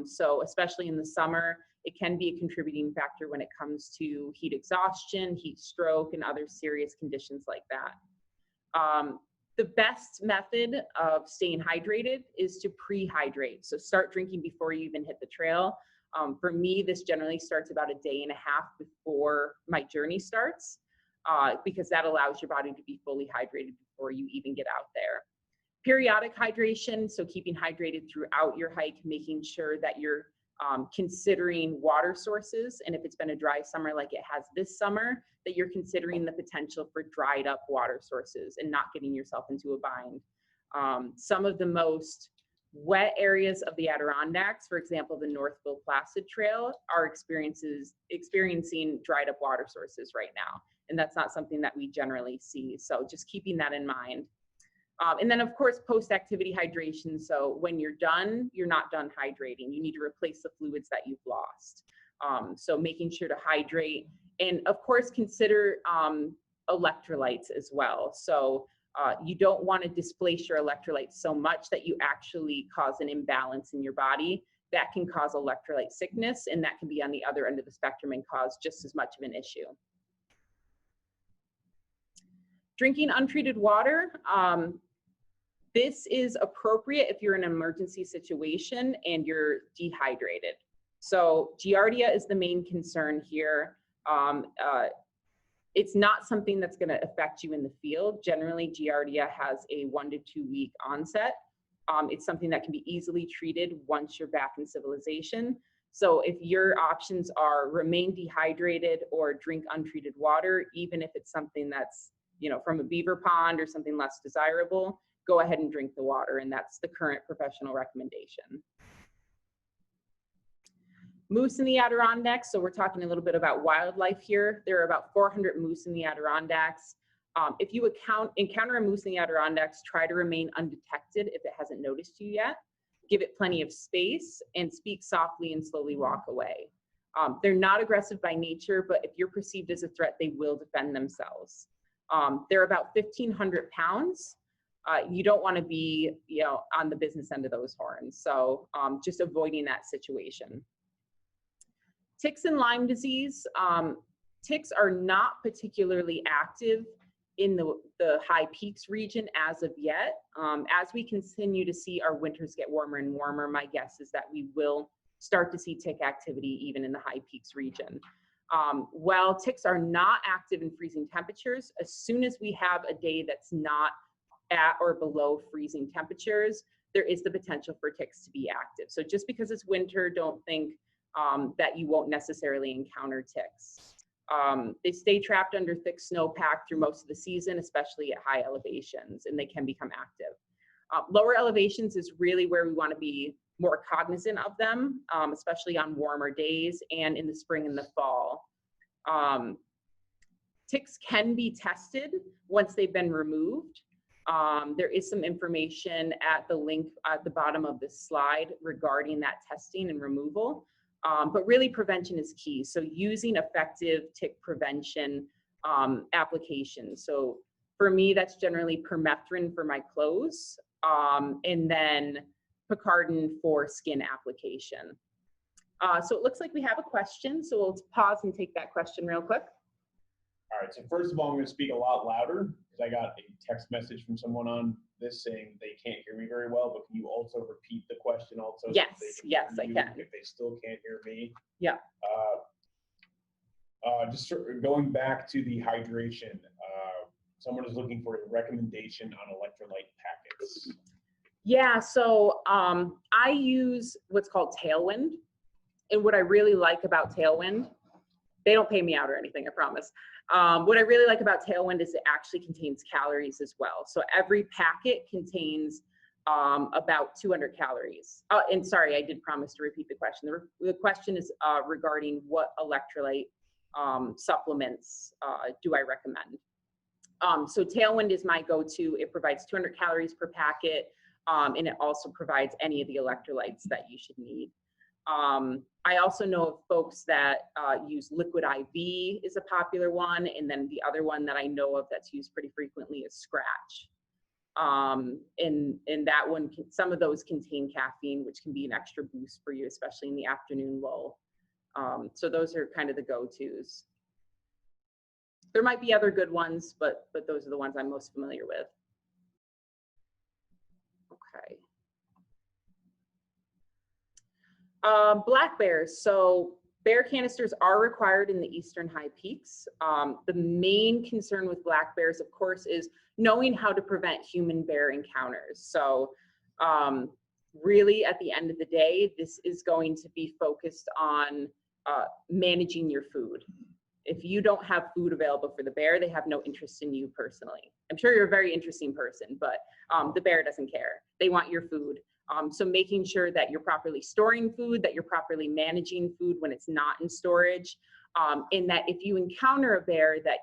So especially in the summer, it can be a contributing factor when it comes to heat exhaustion, heat stroke, and other serious conditions like that. The best method of staying hydrated is to pre-hydrate. So start drinking before you even hit the trail. For me, this generally starts about a day and a half before my journey starts, because that allows your body to be fully hydrated before you even get out there. Periodic hydration, so keeping hydrated throughout your hike, making sure that you're considering water sources, and if it's been a dry summer like it has this summer, that you're considering the potential for dried up water sources and not getting yourself into a bind. Some of the most wet areas of the Adirondacks, for example, the Northville Placid Trail, are experiencing dried up water sources right now, and that's not something that we generally see, so just keeping that in mind. And then, of course, post-activity hydration. So when you're done, you're not done hydrating. You need to replace the fluids that you've lost. So making sure to hydrate, and of course, consider electrolytes as well. So you don't want to displace your electrolytes so much that you actually cause an imbalance in your body. That can cause electrolyte sickness, and that can be on the other end of the spectrum and cause just as much of an issue. Drinking untreated water. This is appropriate if you're in an emergency situation and you're dehydrated. So Giardia is the main concern here. It's not something that's going to affect you in the field. Generally, Giardia has a 1 to 2 week onset. It's something that can be easily treated once you're back in civilization. So if your options are remain dehydrated or drink untreated water, even if it's something that's, from a beaver pond or something less desirable, go ahead and drink the water, and that's the current professional recommendation. Moose in the Adirondacks, so we're talking a little bit about wildlife here. There are about 400 moose in the Adirondacks. If you encounter a moose in the Adirondacks, try to remain undetected if it hasn't noticed you yet. Give it plenty of space and speak softly and slowly walk away. They're not aggressive by nature, but if you're perceived as a threat, they will defend themselves. They're about 1,500 pounds. You don't want to be, on the business end of those horns. So just avoiding that situation. Ticks and Lyme disease. Ticks are not particularly active in the High Peaks region as of yet. As we continue to see our winters get warmer and warmer, my guess is that we will start to see tick activity even in the High Peaks region. While ticks are not active in freezing temperatures, as soon as we have a day that's not at or below freezing temperatures, there is the potential for ticks to be active. So just because it's winter, don't think that you won't necessarily encounter ticks. They stay trapped under thick snowpack through most of the season, especially at high elevations, and they can become active. Lower elevations is really where we want to be more cognizant of them, especially on warmer days and in the spring and the fall. Ticks can be tested once they've been removed. There is some information at the link at the bottom of this slide regarding that testing and removal, but really prevention is key. So using effective tick prevention applications. So for me, that's generally permethrin for my clothes. and then Picardin for skin application. So it looks like we have a question, so we'll pause and take that question real quick. All right, so first of all, I'm going to speak a lot louder because I got a text message from someone on this saying they can't hear me very well, but can you also repeat the question also? Yes, so yes, I can. If they still can't hear me. Yeah. Just going back to the hydration, someone is looking for a recommendation on electrolyte packets. Yeah, so I use what's called Tailwind. And what I really like about Tailwind, they don't pay me out or anything, I promise. What I really like about Tailwind is it actually contains calories as well. So every packet contains about 200 calories. And sorry, I did promise to repeat the question. The question is regarding what electrolyte supplements do I recommend? So Tailwind is my go-to. It provides 200 calories per packet, and it also provides any of the electrolytes that you should need. I also know of folks that use Liquid IV is a popular one, and then the other one that I know of that's used pretty frequently is Scratch. And that one, some of those contain caffeine, which can be an extra boost for you, especially in the afternoon lull. So those are kind of the go-tos. There might be other good ones, but those are the ones I'm most familiar with. Okay. Black bears. So bear canisters are required in the eastern high peaks. The main concern with black bears, of course, is knowing how to prevent human-bear encounters. So really, at the end of the day, this is going to be focused on managing your food. If you don't have food available for the bear, they have no interest in you personally. I'm sure you're a very interesting person, but the bear doesn't care. They want your food. So making sure that you're properly storing food, that you're properly managing food when it's not in storage, and that if you encounter a bear, that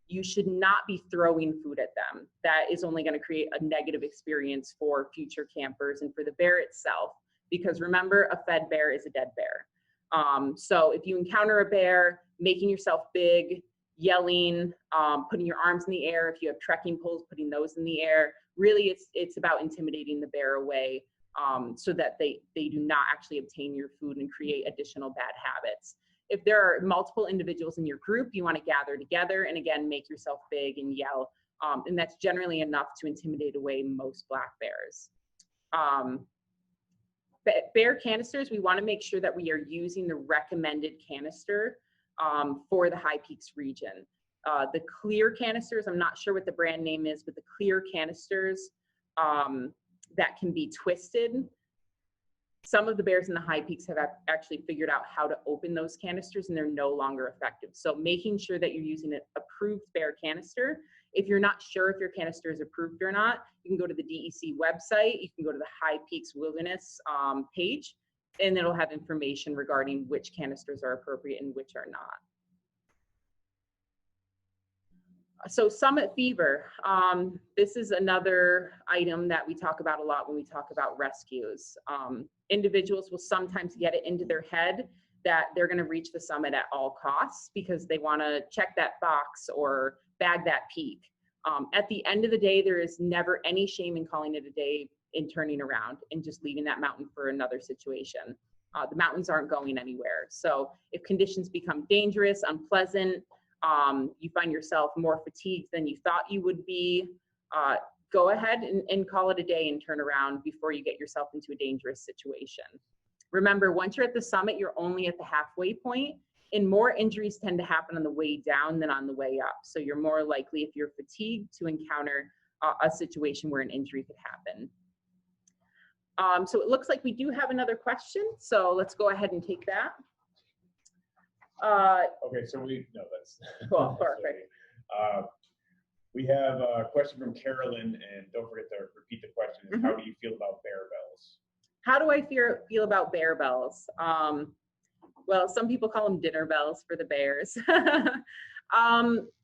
you should not be throwing food at them. That is only going to create a negative experience for future campers and for the bear itself. Because remember, a fed bear is a dead bear. So if you encounter a bear, making yourself big, yelling, putting your arms in the air, if you have trekking poles, putting those in the air, really it's about intimidating the bear away so that they do not actually obtain your food and create additional bad habits. If there are multiple individuals in your group, you want to gather together and again, make yourself big and yell. And that's generally enough to intimidate away most black bears. Bear canisters, we want to make sure that we are using the recommended canister for the high peaks region. The clear canisters, I'm not sure what the brand name is, but the clear canisters that can be twisted, some of the bears in the high peaks have actually figured out how to open those canisters and they're no longer effective. So making sure that you're using an approved bear canister. If you're not sure if your canister is approved or not, you can go to the DEC website, you can go to the High Peaks Wilderness page, and it'll have information regarding which canisters are appropriate and which are not. So summit fever, this is another item that we talk about a lot when we talk about rescues. Individuals will sometimes get it into their head that they're going to reach the summit at all costs because they want to check that box or bag that peak. At the end of the day, there is never any shame in calling it a day in turning around and just leaving that mountain for another situation. The mountains aren't going anywhere. So if conditions become dangerous, unpleasant, you find yourself more fatigued than you thought you would be, go ahead and call it a day and turn around before you get yourself into a dangerous situation. Remember, once you're at the summit, you're only at the halfway point, and more injuries tend to happen on the way down than on the way up. So you're more likely, if you're fatigued, to encounter a situation where an injury could happen. So it looks like we do have another question, so let's go ahead and take that. Okay, so that's cool, perfect. Okay. We have a question from Carolyn, and don't forget to repeat the question. Mm-hmm. How do you feel about bear bells? How do I feel about bear bells? Well, some people call them dinner bells for the bears.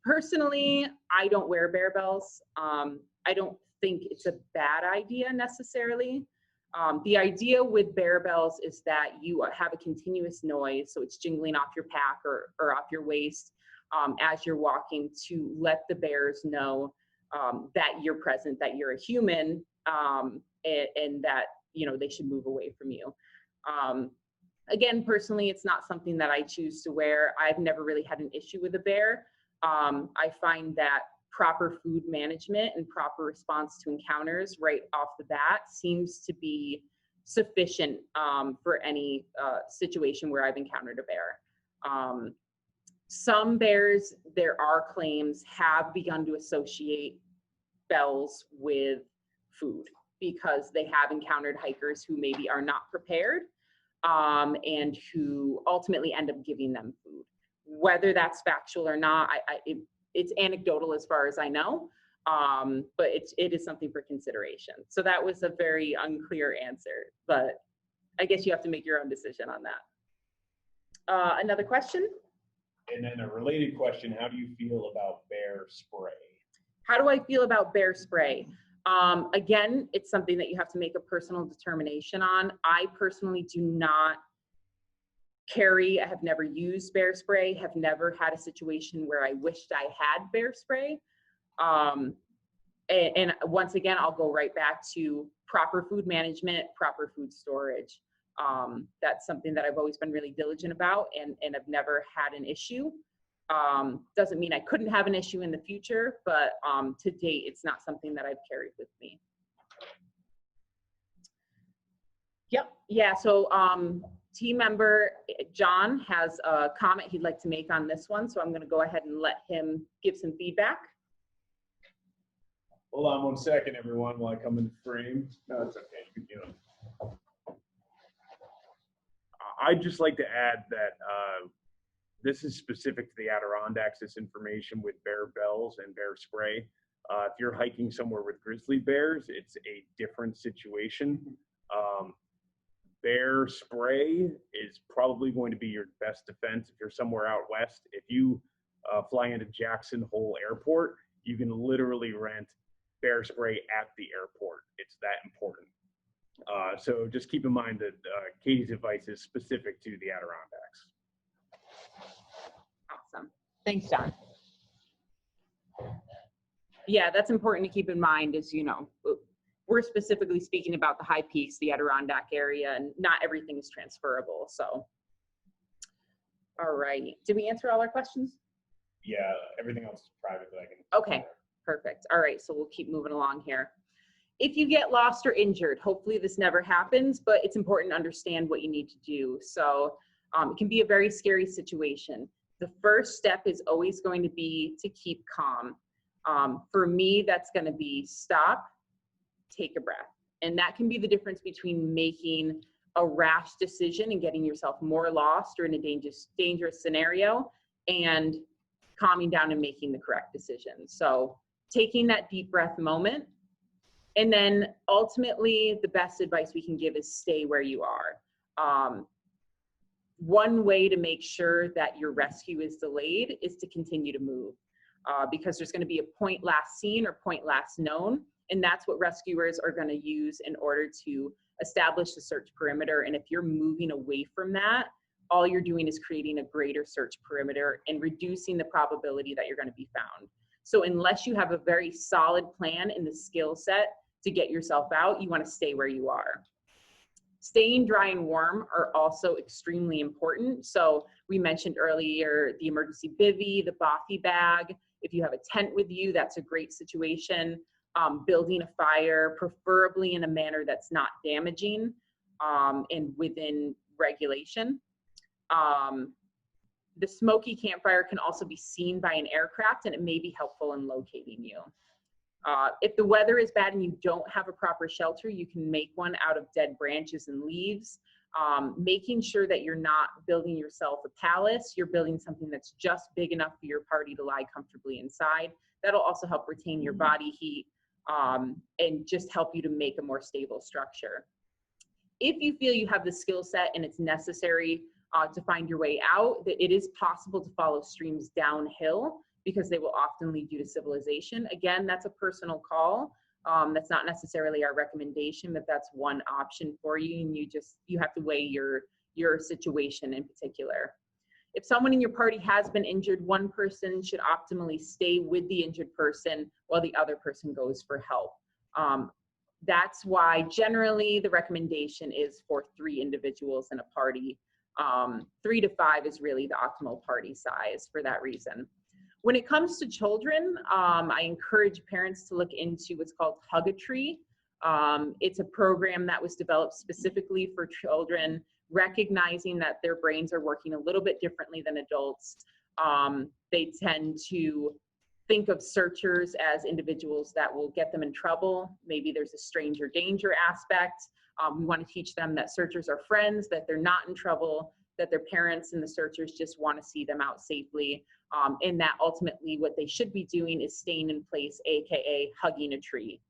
Personally, I don't wear bear bells. I don't think it's a bad idea necessarily. The idea with bear bells is that you have a continuous noise, so it's jingling off your pack or off your waist as you're walking to let the bears know that you're present, that you're a human, and that, you know, they should move away from you. Again, personally, it's not something that I choose to wear. I've never really had an issue with a bear. I find that proper food management and proper response to encounters right off the bat seems to be sufficient for any situation where I've encountered a bear. Some bears, there are claims, have begun to associate bells with food because they have encountered hikers who maybe are not prepared and who ultimately end up giving them food. Whether that's factual or not, it's anecdotal as far as I know, but it is something for consideration. So that was a very unclear answer, but I guess you have to make your own decision on that. Another question? And then a related question, how do you feel about bear spray? How do I feel about bear spray? Again, it's something that you have to make a personal determination on. I personally do not carry, I have never used bear spray, have never had a situation where I wished I had bear spray. And once again, I'll go right back to proper food management, proper food storage. That's something that I've always been really diligent about and I've never had an issue. Doesn't mean I couldn't have an issue in the future, but to date, it's not something that I've carried with me. Yep, yeah, so team member John has a comment he'd like to make on this one, so I'm gonna go ahead and let him give some feedback. Hold on 1 second, everyone, while I come in frame. No, it's okay, you know. I'd just like to add that this is specific to the Adirondacks, this information with bear bells and bear spray. If you're hiking somewhere with grizzly bears, it's a different situation. Bear spray is probably going to be your best defense if you're somewhere out west. If you fly into Jackson Hole Airport, you can literally rent bear spray at the airport. It's that important. So just keep in mind that Katie's advice is specific to the Adirondacks. Awesome. Thanks, John. Yeah, that's important to keep in mind is, you know, we're specifically speaking about the high peaks, the Adirondack area, and not everything is transferable. So, all right. Did we answer all our questions? Yeah, everything else is private, but I can. Okay, perfect. All right, so we'll keep moving along here. If you get lost or injured, hopefully this never happens, but it's important to understand what you need to do. So it can be a very scary situation. The first step is always going to be to keep calm. For me, that's going to be stop, take a breath. And that can be the difference between making a rash decision and getting yourself more lost or in a dangerous scenario and calming down and making the correct decision. So taking that deep breath moment. And then ultimately, the best advice we can give is stay where you are. One way to make sure that your rescue is delayed is to continue to move because there's going to be a point last seen or point last known. And that's what rescuers are going to use in order to establish the search perimeter. And if you're moving away from that, all you're doing is creating a greater search perimeter and reducing the probability that you're going to be found. So unless you have a very solid plan and the skill set to get yourself out, you want to stay where you are. Staying dry and warm are also extremely important. So we mentioned earlier the emergency bivvy, the bothy bag. If you have a tent with you, that's a great situation. Building a fire, preferably in a manner that's not damaging and within regulation. The smoky campfire can also be seen by an aircraft and it may be helpful in locating you. If the weather is bad and you don't have a proper shelter, you can make one out of dead branches and leaves. Making sure that you're not building yourself a palace, you're building something that's just big enough for your party to lie comfortably inside. That'll also help retain your body heat and just help you to make a more stable structure. If you feel you have the skill set and it's necessary to find your way out, that it is possible to follow streams downhill because they will often lead you to civilization. Again, that's a personal call. That's not necessarily our recommendation, but that's one option for you, and you have to weigh your situation in particular. If someone in your party has been injured, one person should optimally stay with the injured person while the other person goes for help. That's why generally the recommendation is for 3 individuals in a party. 3 to 5 is really the optimal party size for that reason. When it comes to children, I encourage parents to look into what's called Hug a Tree. It's a program that was developed specifically for children, recognizing that their brains are working a little bit differently than adults. They tend to think of searchers as individuals that will get them in trouble. Maybe there's a stranger danger aspect. We want to teach them that searchers are friends, that they're not in trouble, that their parents and the searchers just want to see them out safely, and that ultimately what they should be doing is staying in place, AKA hugging a tree.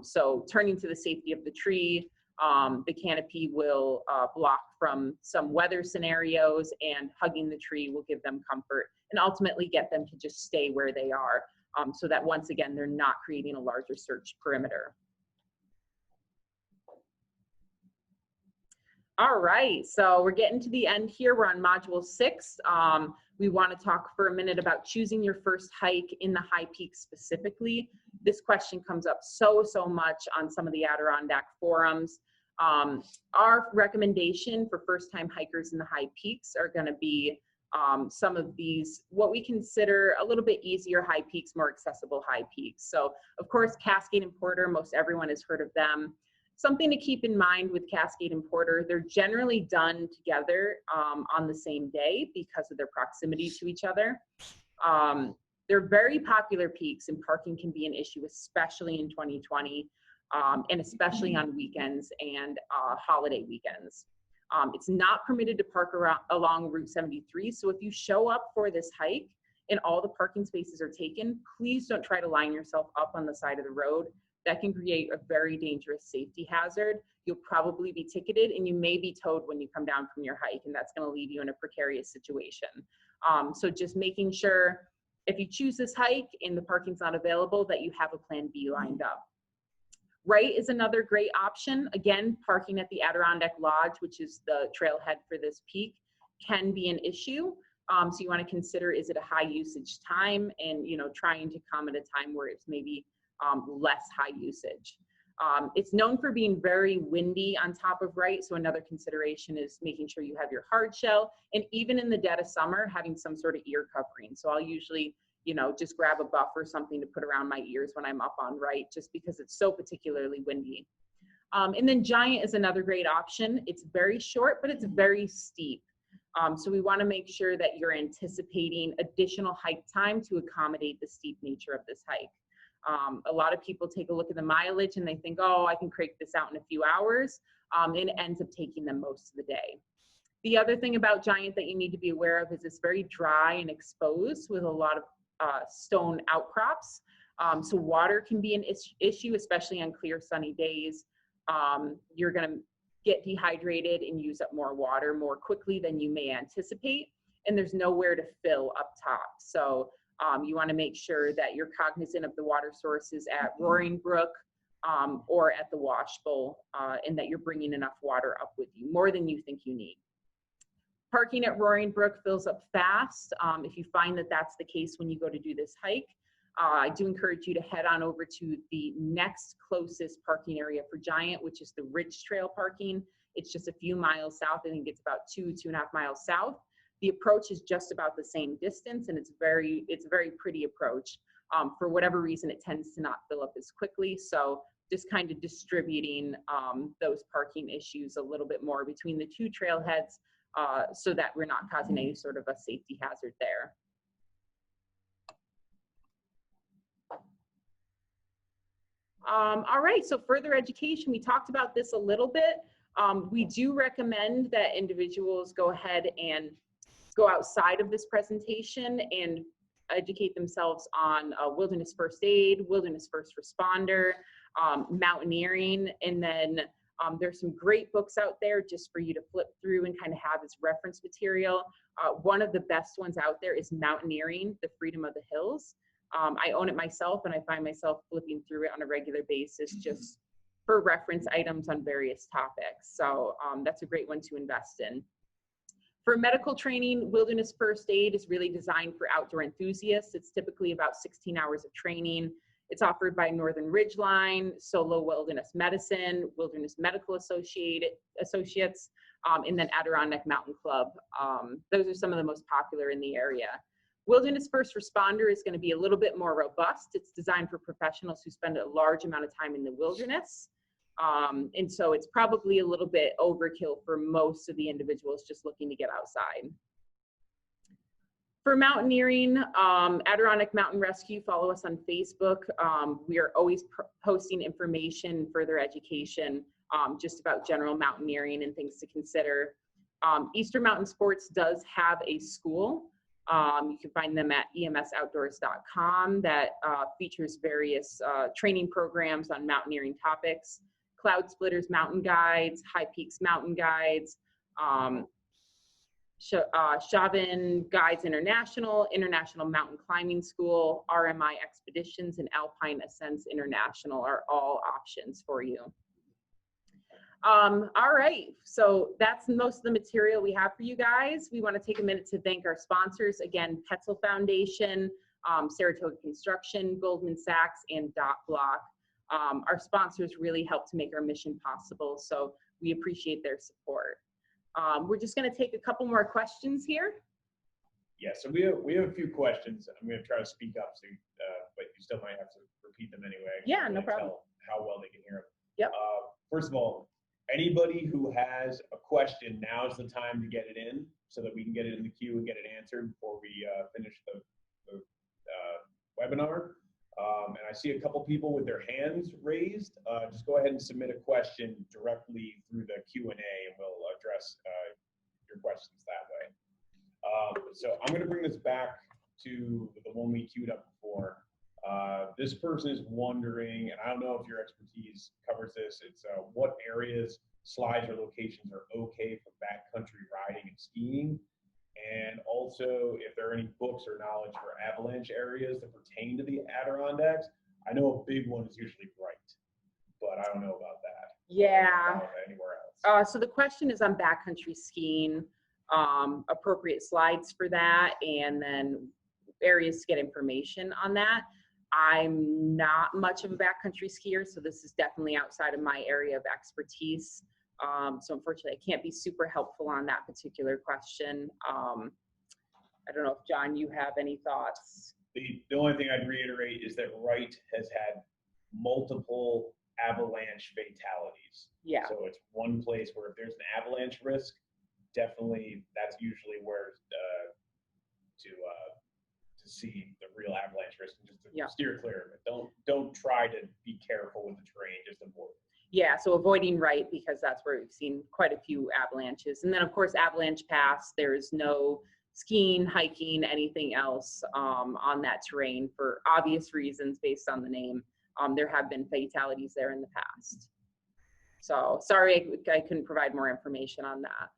So turning to the safety of the tree, the canopy will block from some weather scenarios, and hugging the tree will give them comfort and ultimately get them to just stay where they are, so that once again, they're not creating a larger search perimeter. All right, so we're getting to the end here. We're on module 6. We want to talk for a minute about choosing your first hike in the high peaks specifically. This question comes up so much on some of the Adirondack forums. Our recommendation for first-time hikers in the high peaks are going to be some of these, what we consider a little bit easier high peaks, more accessible high peaks. So, of course, Cascade and Porter, most everyone has heard of them. Something to keep in mind with Cascade and Porter, they're generally done together on the same day because of their proximity to each other. They're very popular peaks, and parking can be an issue, especially in 2020, and especially on weekends and holiday weekends. It's not permitted to park along Route 73, so if you show up for this hike and all the parking spaces are taken, please don't try to line yourself up on the side of the road. That can create a very dangerous safety hazard. You'll probably be ticketed, and you may be towed when you come down from your hike, and that's going to leave you in a precarious situation. So just making sure if you choose this hike and the parking's not available, that you have a plan B lined up. Right is another great option. Again, parking at the Adirondack Lodge, which is the trailhead for this peak, can be an issue. So you want to consider, is it a high usage time, and trying to come at a time where it's maybe less high usage. It's known for being very windy on top of Wright, so another consideration is making sure you have your hard shell, and even in the dead of summer, having some sort of ear covering. So I'll usually, just grab a buff or something to put around my ears when I'm up on Wright, just because it's so particularly windy. And then Giant is another great option. It's very short, but it's very steep. So we want to make sure that you're anticipating additional hike time to accommodate the steep nature of this hike. A lot of people take a look at the mileage and they think, oh, I can crank this out in a few hours, and it ends up taking them most of the day. The other thing about Giant that you need to be aware of is it's very dry and exposed with a lot of stone outcrops. So water can be an issue, especially on clear sunny days. You're going to get dehydrated and use up more water more quickly than you may anticipate, and there's nowhere to fill up top. So you want to make sure that you're cognizant of the water sources at Roaring Brook or at the wash bowl, and that you're bringing enough water up with you, more than you think you need. Parking at Roaring Brook fills up fast. If you find that that's the case when you go to do this hike, I do encourage you to head on over to the next closest parking area for Giant, which is the Ridge Trail parking. It's just a few miles south. I think it's about 2.5 miles south. The approach is just about the same distance, and it's a very pretty approach. For whatever reason, it tends to not fill up as quickly. So just kind of distributing those parking issues a little bit more between the two trailheads, so that we're not causing any sort of a safety hazard there. All right, so further education, we talked about this a little bit. We do recommend that individuals go ahead and go outside of this presentation and educate themselves on wilderness first aid, wilderness first responder, mountaineering, and then there's some great books out there just for you to flip through and kind of have as reference material. One of the best ones out there is Mountaineering, The Freedom of the Hills. I own it myself, and I find myself flipping through it on a regular basis just for reference items on various topics. So that's a great one to invest in. For medical training, Wilderness First Aid is really designed for outdoor enthusiasts. It's typically about 16 hours of training. It's offered by Northern Ridgeline, Solo Wilderness Medicine, Wilderness Medical Associates, and then Adirondack Mountain Club. Those are some of the most popular in the area. Wilderness First Responder is going to be a little bit more robust. It's designed for professionals who spend a large amount of time in the wilderness. And so it's probably a little bit overkill for most of the individuals just looking to get outside. For mountaineering, Adirondack Mountain Rescue, follow us on Facebook. We are always posting information, further education, just about general mountaineering and things to consider. Eastern Mountain Sports does have a school. You can find them at emsoutdoors.com that features various training programs on mountaineering topics. Cloud Splitters Mountain Guides, High Peaks Mountain Guides, Chauvin Guides International, International Mountain Climbing School, RMI Expeditions, and Alpine Ascents International are all options for you. All right, so that's most of the material we have for you guys. We want to take a minute to thank our sponsors. Again, Petzl Foundation, Saratoga Construction, Goldman Sachs, and Dot Block. Our sponsors really help to make our mission possible, so we appreciate their support. We're just going to take a couple more questions here. Yeah, so we have a few questions. I'm going to try to speak up, so but you still might have to repeat them anyway. Yeah, no problem. Tell how well they can hear them. Yep. First of all, anybody who has a question, now is the time to get it in so that we can get it in the queue and get it answered before we finish the webinar. And I see a couple people with their hands raised. Just go ahead and submit a question directly through the Q&A and we'll address your questions that way. So I'm going to bring this back to the one we queued up before. This person is wondering, and I don't know if your expertise covers this, it's what areas, slides, or locations are okay for backcountry riding and skiing, and also if there are any books or knowledge for avalanche areas that pertain to the Adirondacks. I know a big one is usually Bright, but I don't know about that. Yeah. Anywhere else. So the question is on backcountry skiing, appropriate slides for that, and then areas to get information on that. I'm not much of a backcountry skier, so this is definitely outside of my area of expertise. So unfortunately, I can't be super helpful on that particular question. I don't know if, John, you have any thoughts? The only thing I'd reiterate is that Wright has had multiple avalanche fatalities. Yeah. So it's one place where if there's an avalanche risk, definitely that's usually where to see the real avalanche risk and just to steer clear of it. Don't try to be careful with the terrain, just avoid it. Yeah, so avoiding Wright because that's where we've seen quite a few avalanches. And then of course, Avalanche Pass, there's no skiing, hiking, anything else on that terrain for obvious reasons based on the name. There have been fatalities there in the past. So sorry, I couldn't provide more information on that.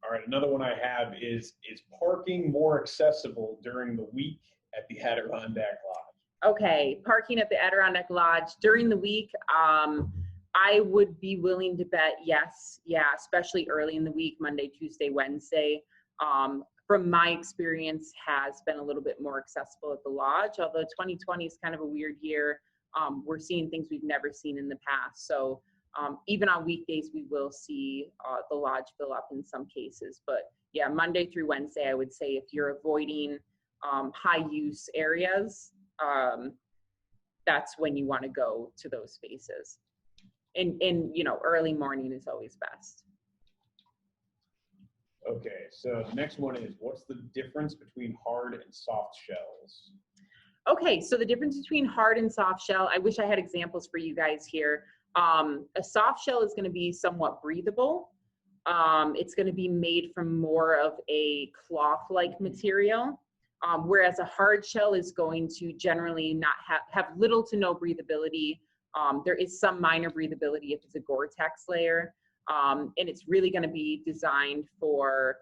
All right, another one I have is parking more accessible during the week at the Adirondack Lodge? Okay, parking at the Adirondack Lodge during the week, I would be willing to bet yes. Yeah, especially early in the week, Monday, Tuesday, Wednesday. From my experience, has been a little bit more accessible at the lodge, although 2020 is kind of a weird year. We're seeing things we've never seen in the past. So even on weekdays, we will see the lodge fill up in some cases. But yeah, Monday through Wednesday, I would say if you're avoiding high use areas, that's when you want to go to those spaces. And you know, early morning is always best. Okay, so the next one is, what's the difference between hard and soft shells? Okay, so the difference between hard and soft shell, I wish I had examples for you guys here. A soft shell is going to be somewhat breathable. It's going to be made from more of a cloth-like material, whereas a hard shell is going to generally not have little to no breathability. There is some minor breathability if it's a Gore-Tex layer, and it's really going to be designed for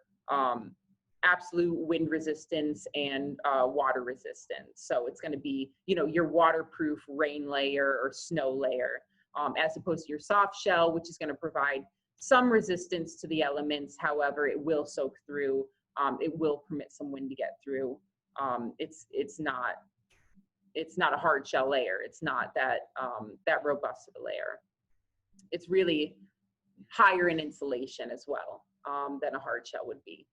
absolute wind resistance and water resistance. So it's going to be, you know, your waterproof rain layer or snow layer, as opposed to your soft shell, which is going to provide some resistance to the elements. However, it will soak through. It will permit some wind to get through. It's not a hard shell layer. It's not that robust of a layer. It's really higher in insulation as well than a hard shell would be.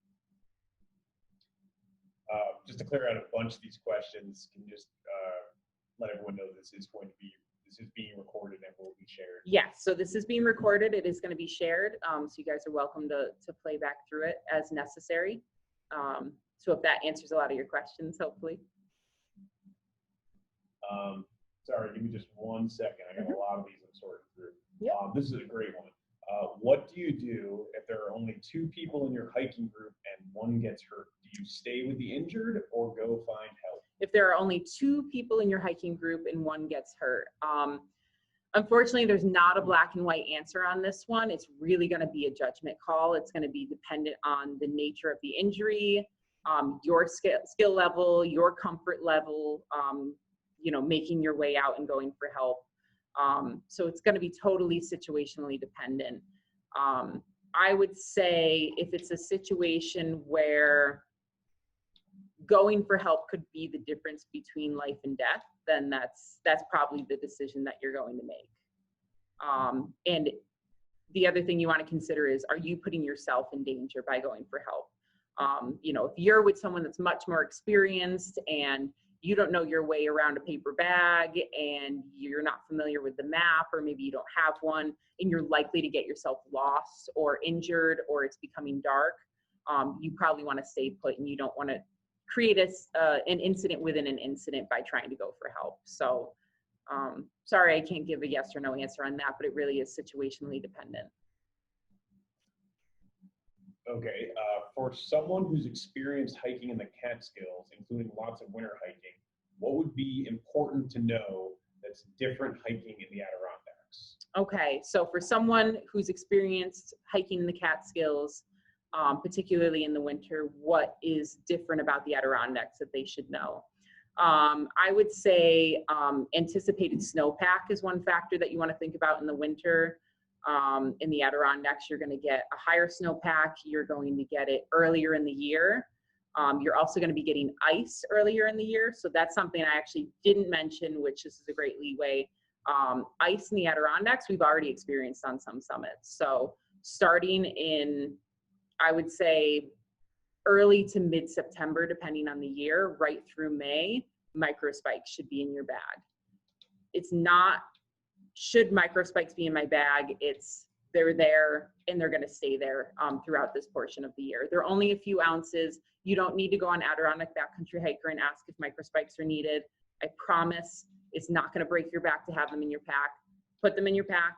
Just to clear out a bunch of these questions, can you just let everyone know this is being recorded and will be shared? Yes, so this is being recorded. It is going to be shared. So you guys are welcome to play back through it as necessary. So if that answers a lot of your questions, hopefully. Sorry, give me just 1 second. I got a lot of these I'm sorting through. Yep. This is a great one. What do you do if there are only 2 people in your hiking group and one gets hurt? Do you stay with the injured or go find help? If there are only 2 people in your hiking group and one gets hurt, unfortunately, there's not a black and white answer on this one. It's really going to be a judgment call. It's going to be dependent on the nature of the injury, your skill level, your comfort level, making your way out and going for help. So it's going to be totally situationally dependent. I would say if it's a situation where going for help could be the difference between life and death, then that's probably the decision that you're going to make. And the other thing you want to consider is, are you putting yourself in danger by going for help? If you're with someone that's much more experienced and you don't know your way around a paper bag and you're not familiar with the map, or maybe you don't have one and you're likely to get yourself lost or injured, or it's becoming dark, you probably want to stay put, and you don't want to create an incident within an incident by trying to go for help. So sorry, I can't give a yes or no answer on that, but it really is situationally dependent. Okay, for someone who's experienced hiking in the Catskills, including lots of winter hiking, what would be important to know that's different hiking in the Adirondacks? Okay, so for someone who's experienced hiking in the Catskills, particularly in the winter, what is different about the Adirondacks that they should know? I would say anticipated snowpack is one factor that you want to think about in the winter. In the Adirondacks, you're going to get a higher snowpack. You're going to get it earlier in the year. You're also going to be getting ice earlier in the year. So that's something I actually didn't mention, which this is a great leeway. Ice in the Adirondacks, we've already experienced on some summits. So starting in, I would say, early to mid-September, depending on the year, right through May, microspikes should be in your bag. It's not, should microspikes be in my bag, they're there and they're going to stay there throughout this portion of the year. They're only a few ounces. You don't need to go on Adirondack Backcountry Hiker and ask if microspikes are needed. I promise it's not going to break your back to have them in your pack. Put them in your pack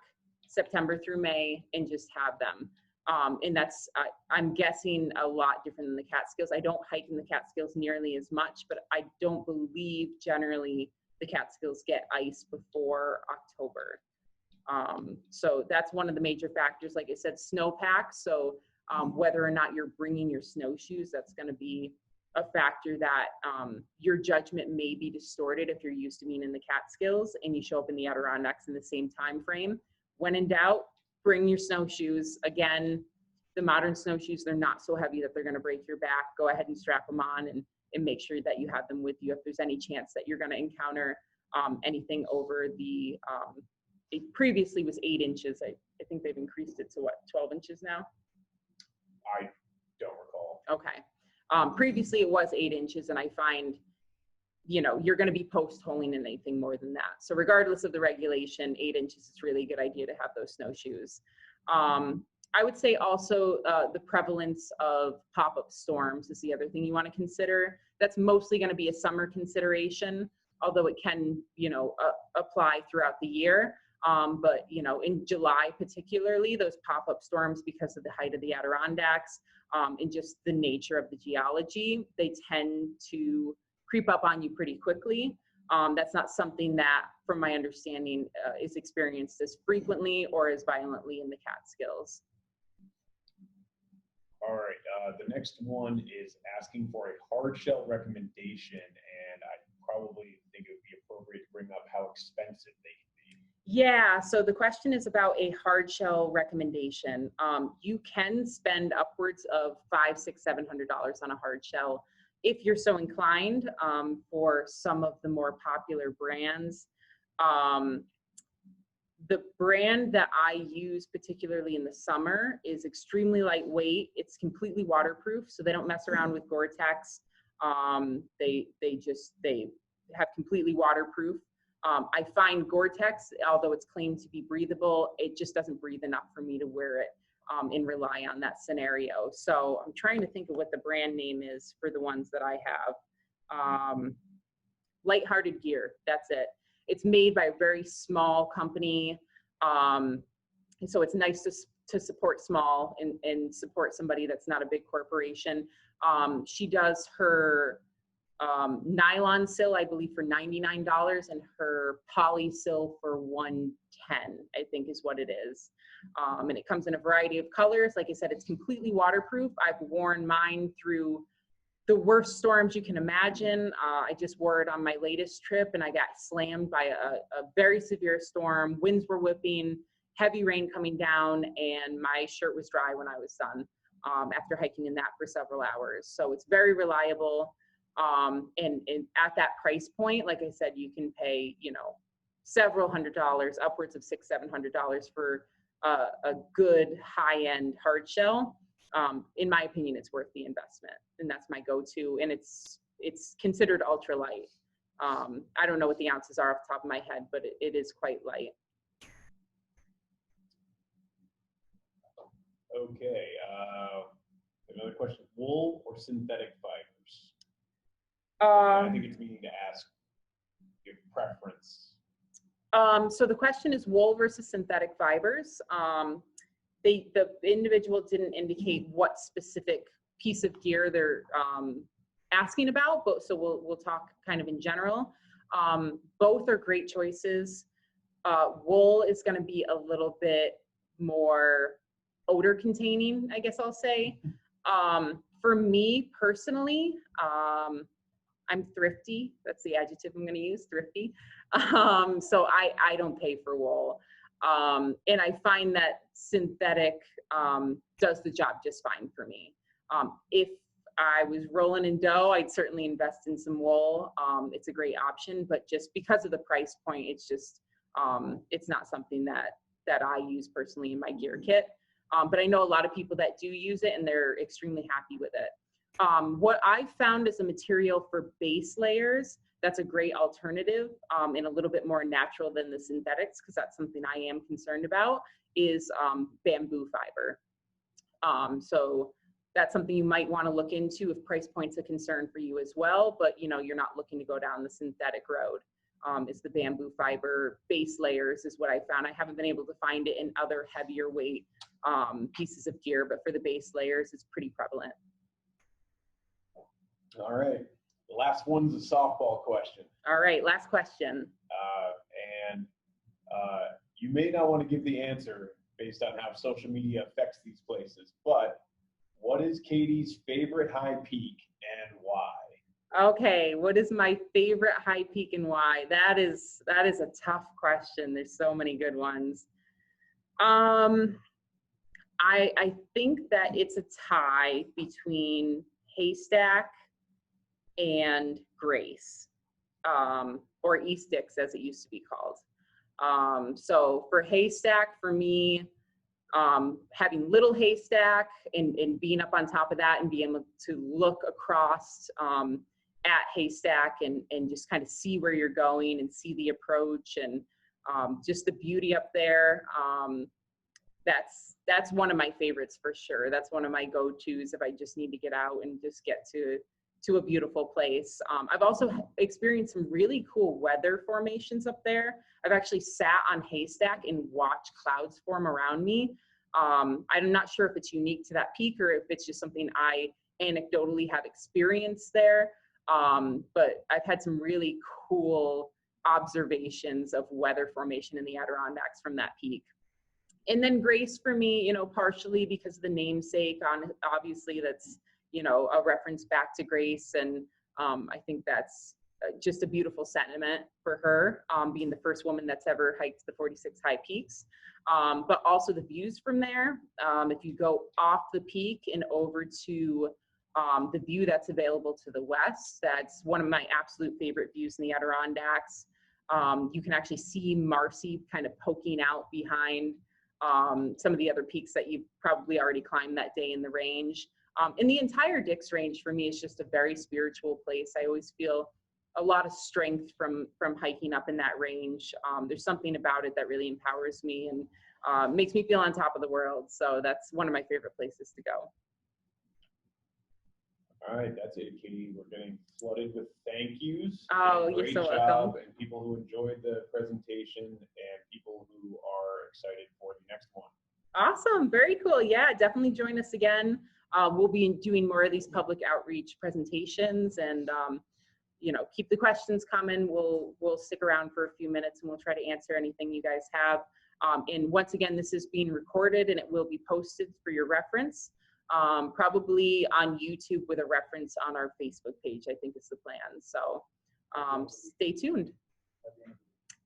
September through May and just have them. And that's, I'm guessing, a lot different than the Catskills. I don't hike in the Catskills nearly as much, but I don't believe generally the Catskills get ice before October. So that's one of the major factors. Like I said, snowpack. So whether or not you're bringing your snowshoes, that's going to be a factor that your judgment may be distorted if you're used to being in the Catskills and you show up in the Adirondacks in the same time frame. When in doubt, bring your snowshoes. Again, the modern snowshoes, they're not so heavy that they're going to break your back. Go ahead and strap them on and make sure that you have them with you if there's any chance that you're going to encounter anything over the, it previously was 8 inches. I think they've increased it to what, 12 inches now? I don't recall. Okay. Previously it was 8 inches, and I find, you're going to be post-holing in anything more than that. So regardless of the regulation, 8 inches is really a good idea to have those snowshoes. I would say also the prevalence of pop-up storms is the other thing you want to consider. That's mostly going to be a summer consideration, although it can, apply throughout the year. But, in July particularly, those pop-up storms, because of the height of the Adirondacks and just the nature of the geology, they tend to creep up on you pretty quickly. That's not something that, from my understanding, is experienced as frequently or as violently in the Catskills. All right, the next one is asking for a hard shell recommendation, and I probably think it would be appropriate to bring up how expensive they can be. Yeah, so the question is about a hard shell recommendation. You can spend upwards of $500, $600, $700 on a hard shell if you're so inclined, for some of the more popular brands. Um, the brand that I use, particularly in the summer, is extremely lightweight. It's completely waterproof, so they don't mess around with Gore-Tex. They have completely waterproof. I find Gore-Tex, although it's claimed to be breathable, it just doesn't breathe enough for me to wear it and rely on that scenario. So I'm trying to think of what the brand name is for the ones that I have. Lighthearted Gear, that's it. It's made by a very small company. And so it's nice to support small and support somebody that's not a big corporation. She does her nylon sill, I believe, for $99, and her poly sill for $110, I think is what it is. And it comes in a variety of colors. Like I said, it's completely waterproof. I've worn mine through the worst storms you can imagine. I just wore it on my latest trip, and I got slammed by a very severe storm. Winds were whipping, heavy rain coming down, and my shirt was dry when I was done after hiking in that for several hours. So it's very reliable. And at that price point, like I said, you can pay, several $100s, upwards of $600, $700 for a good high-end hard shell. In my opinion, it's worth the investment, and that's my go-to. And it's considered ultralight. I don't know what the ounces are off the top of my head, but it is quite light. Okay. Another question: wool or synthetic fibers? I think it's meaning to ask your preference. So the question is wool versus synthetic fibers. The individual didn't indicate what specific piece of gear they're asking about, but so we'll talk kind of in general. Both are great choices. Wool is going to be a little bit more odor containing, I guess I'll say. For me personally, I'm thrifty. That's the adjective I'm going to use, thrifty. So I don't pay for wool. And I find that synthetic does the job just fine for me. If I was rolling in dough, I'd certainly invest in some wool. It's a great option, but just because of the price point, it's just, it's not something that I use personally in my gear kit. But I know a lot of people that do use it, and they're extremely happy with it. What I found is a material for base layers that's a great alternative and a little bit more natural than the synthetics, because that's something I am concerned about, is bamboo fiber. So that's something you might want to look into if price point's a concern for you as well, but you're not looking to go down the synthetic road. Is the bamboo fiber base layers is what I found. I haven't been able to find it in other heavier weight pieces of gear, but for the base layers, it's pretty prevalent. All right. The last one's a softball question. All right, last question. And you may not want to give the answer based on how social media affects these places, but what is Katie's favorite high peak and why? Okay, what is my favorite high peak and why? That is a tough question. There's so many good ones. I think that it's a tie between Haystack and Grace, or E-Sticks as it used to be called. So for Haystack, for me, having Little Haystack and being up on top of that and being able to look across at Haystack and just kind of see where you're going and see the approach and just the beauty up there. That's one of my favorites for sure. That's one of my go-tos if I just need to get out and just get to a beautiful place. I've also experienced some really cool weather formations up there. I've actually sat on Haystack and watched clouds form around me. I'm not sure if it's unique to that peak or if it's just something I anecdotally have experienced there. But I've had some really cool observations of weather formation in the Adirondacks from that peak. And then Grace for me, partially because of the namesake, obviously that's, a reference back to Grace. And I think that's just a beautiful sentiment for her, being the first woman that's ever hiked the 46 high peaks. But also the views from there. If you go off the peak and over to the view that's available to the west, that's one of my absolute favorite views in the Adirondacks. You can actually see Marcy kind of poking out behind some of the other peaks that you've probably already climbed that day in the range. And the entire Dix Range for me is just a very spiritual place. I always feel a lot of strength from hiking up in that range. There's something about it that really empowers me and makes me feel on top of the world. So that's one of my favorite places to go. All right, that's it, Katie. We're getting flooded with thank yous. Oh, you're great so job, welcome. and people who enjoyed the presentation and people who are excited for the next one. Awesome, very cool. Yeah, definitely join us again. We'll be doing more of these public outreach presentations, and you know, keep the questions coming. We'll stick around for a few minutes and we'll try to answer anything you guys have. And once again, this is being recorded and it will be posted for your reference, probably on YouTube with a reference on our Facebook page, I think is the plan. So stay tuned.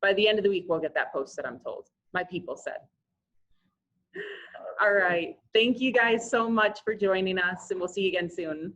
By the end of the week, we'll get that posted, I'm told. My people said. All right. Thank you guys so much for joining us, and we'll see you again soon.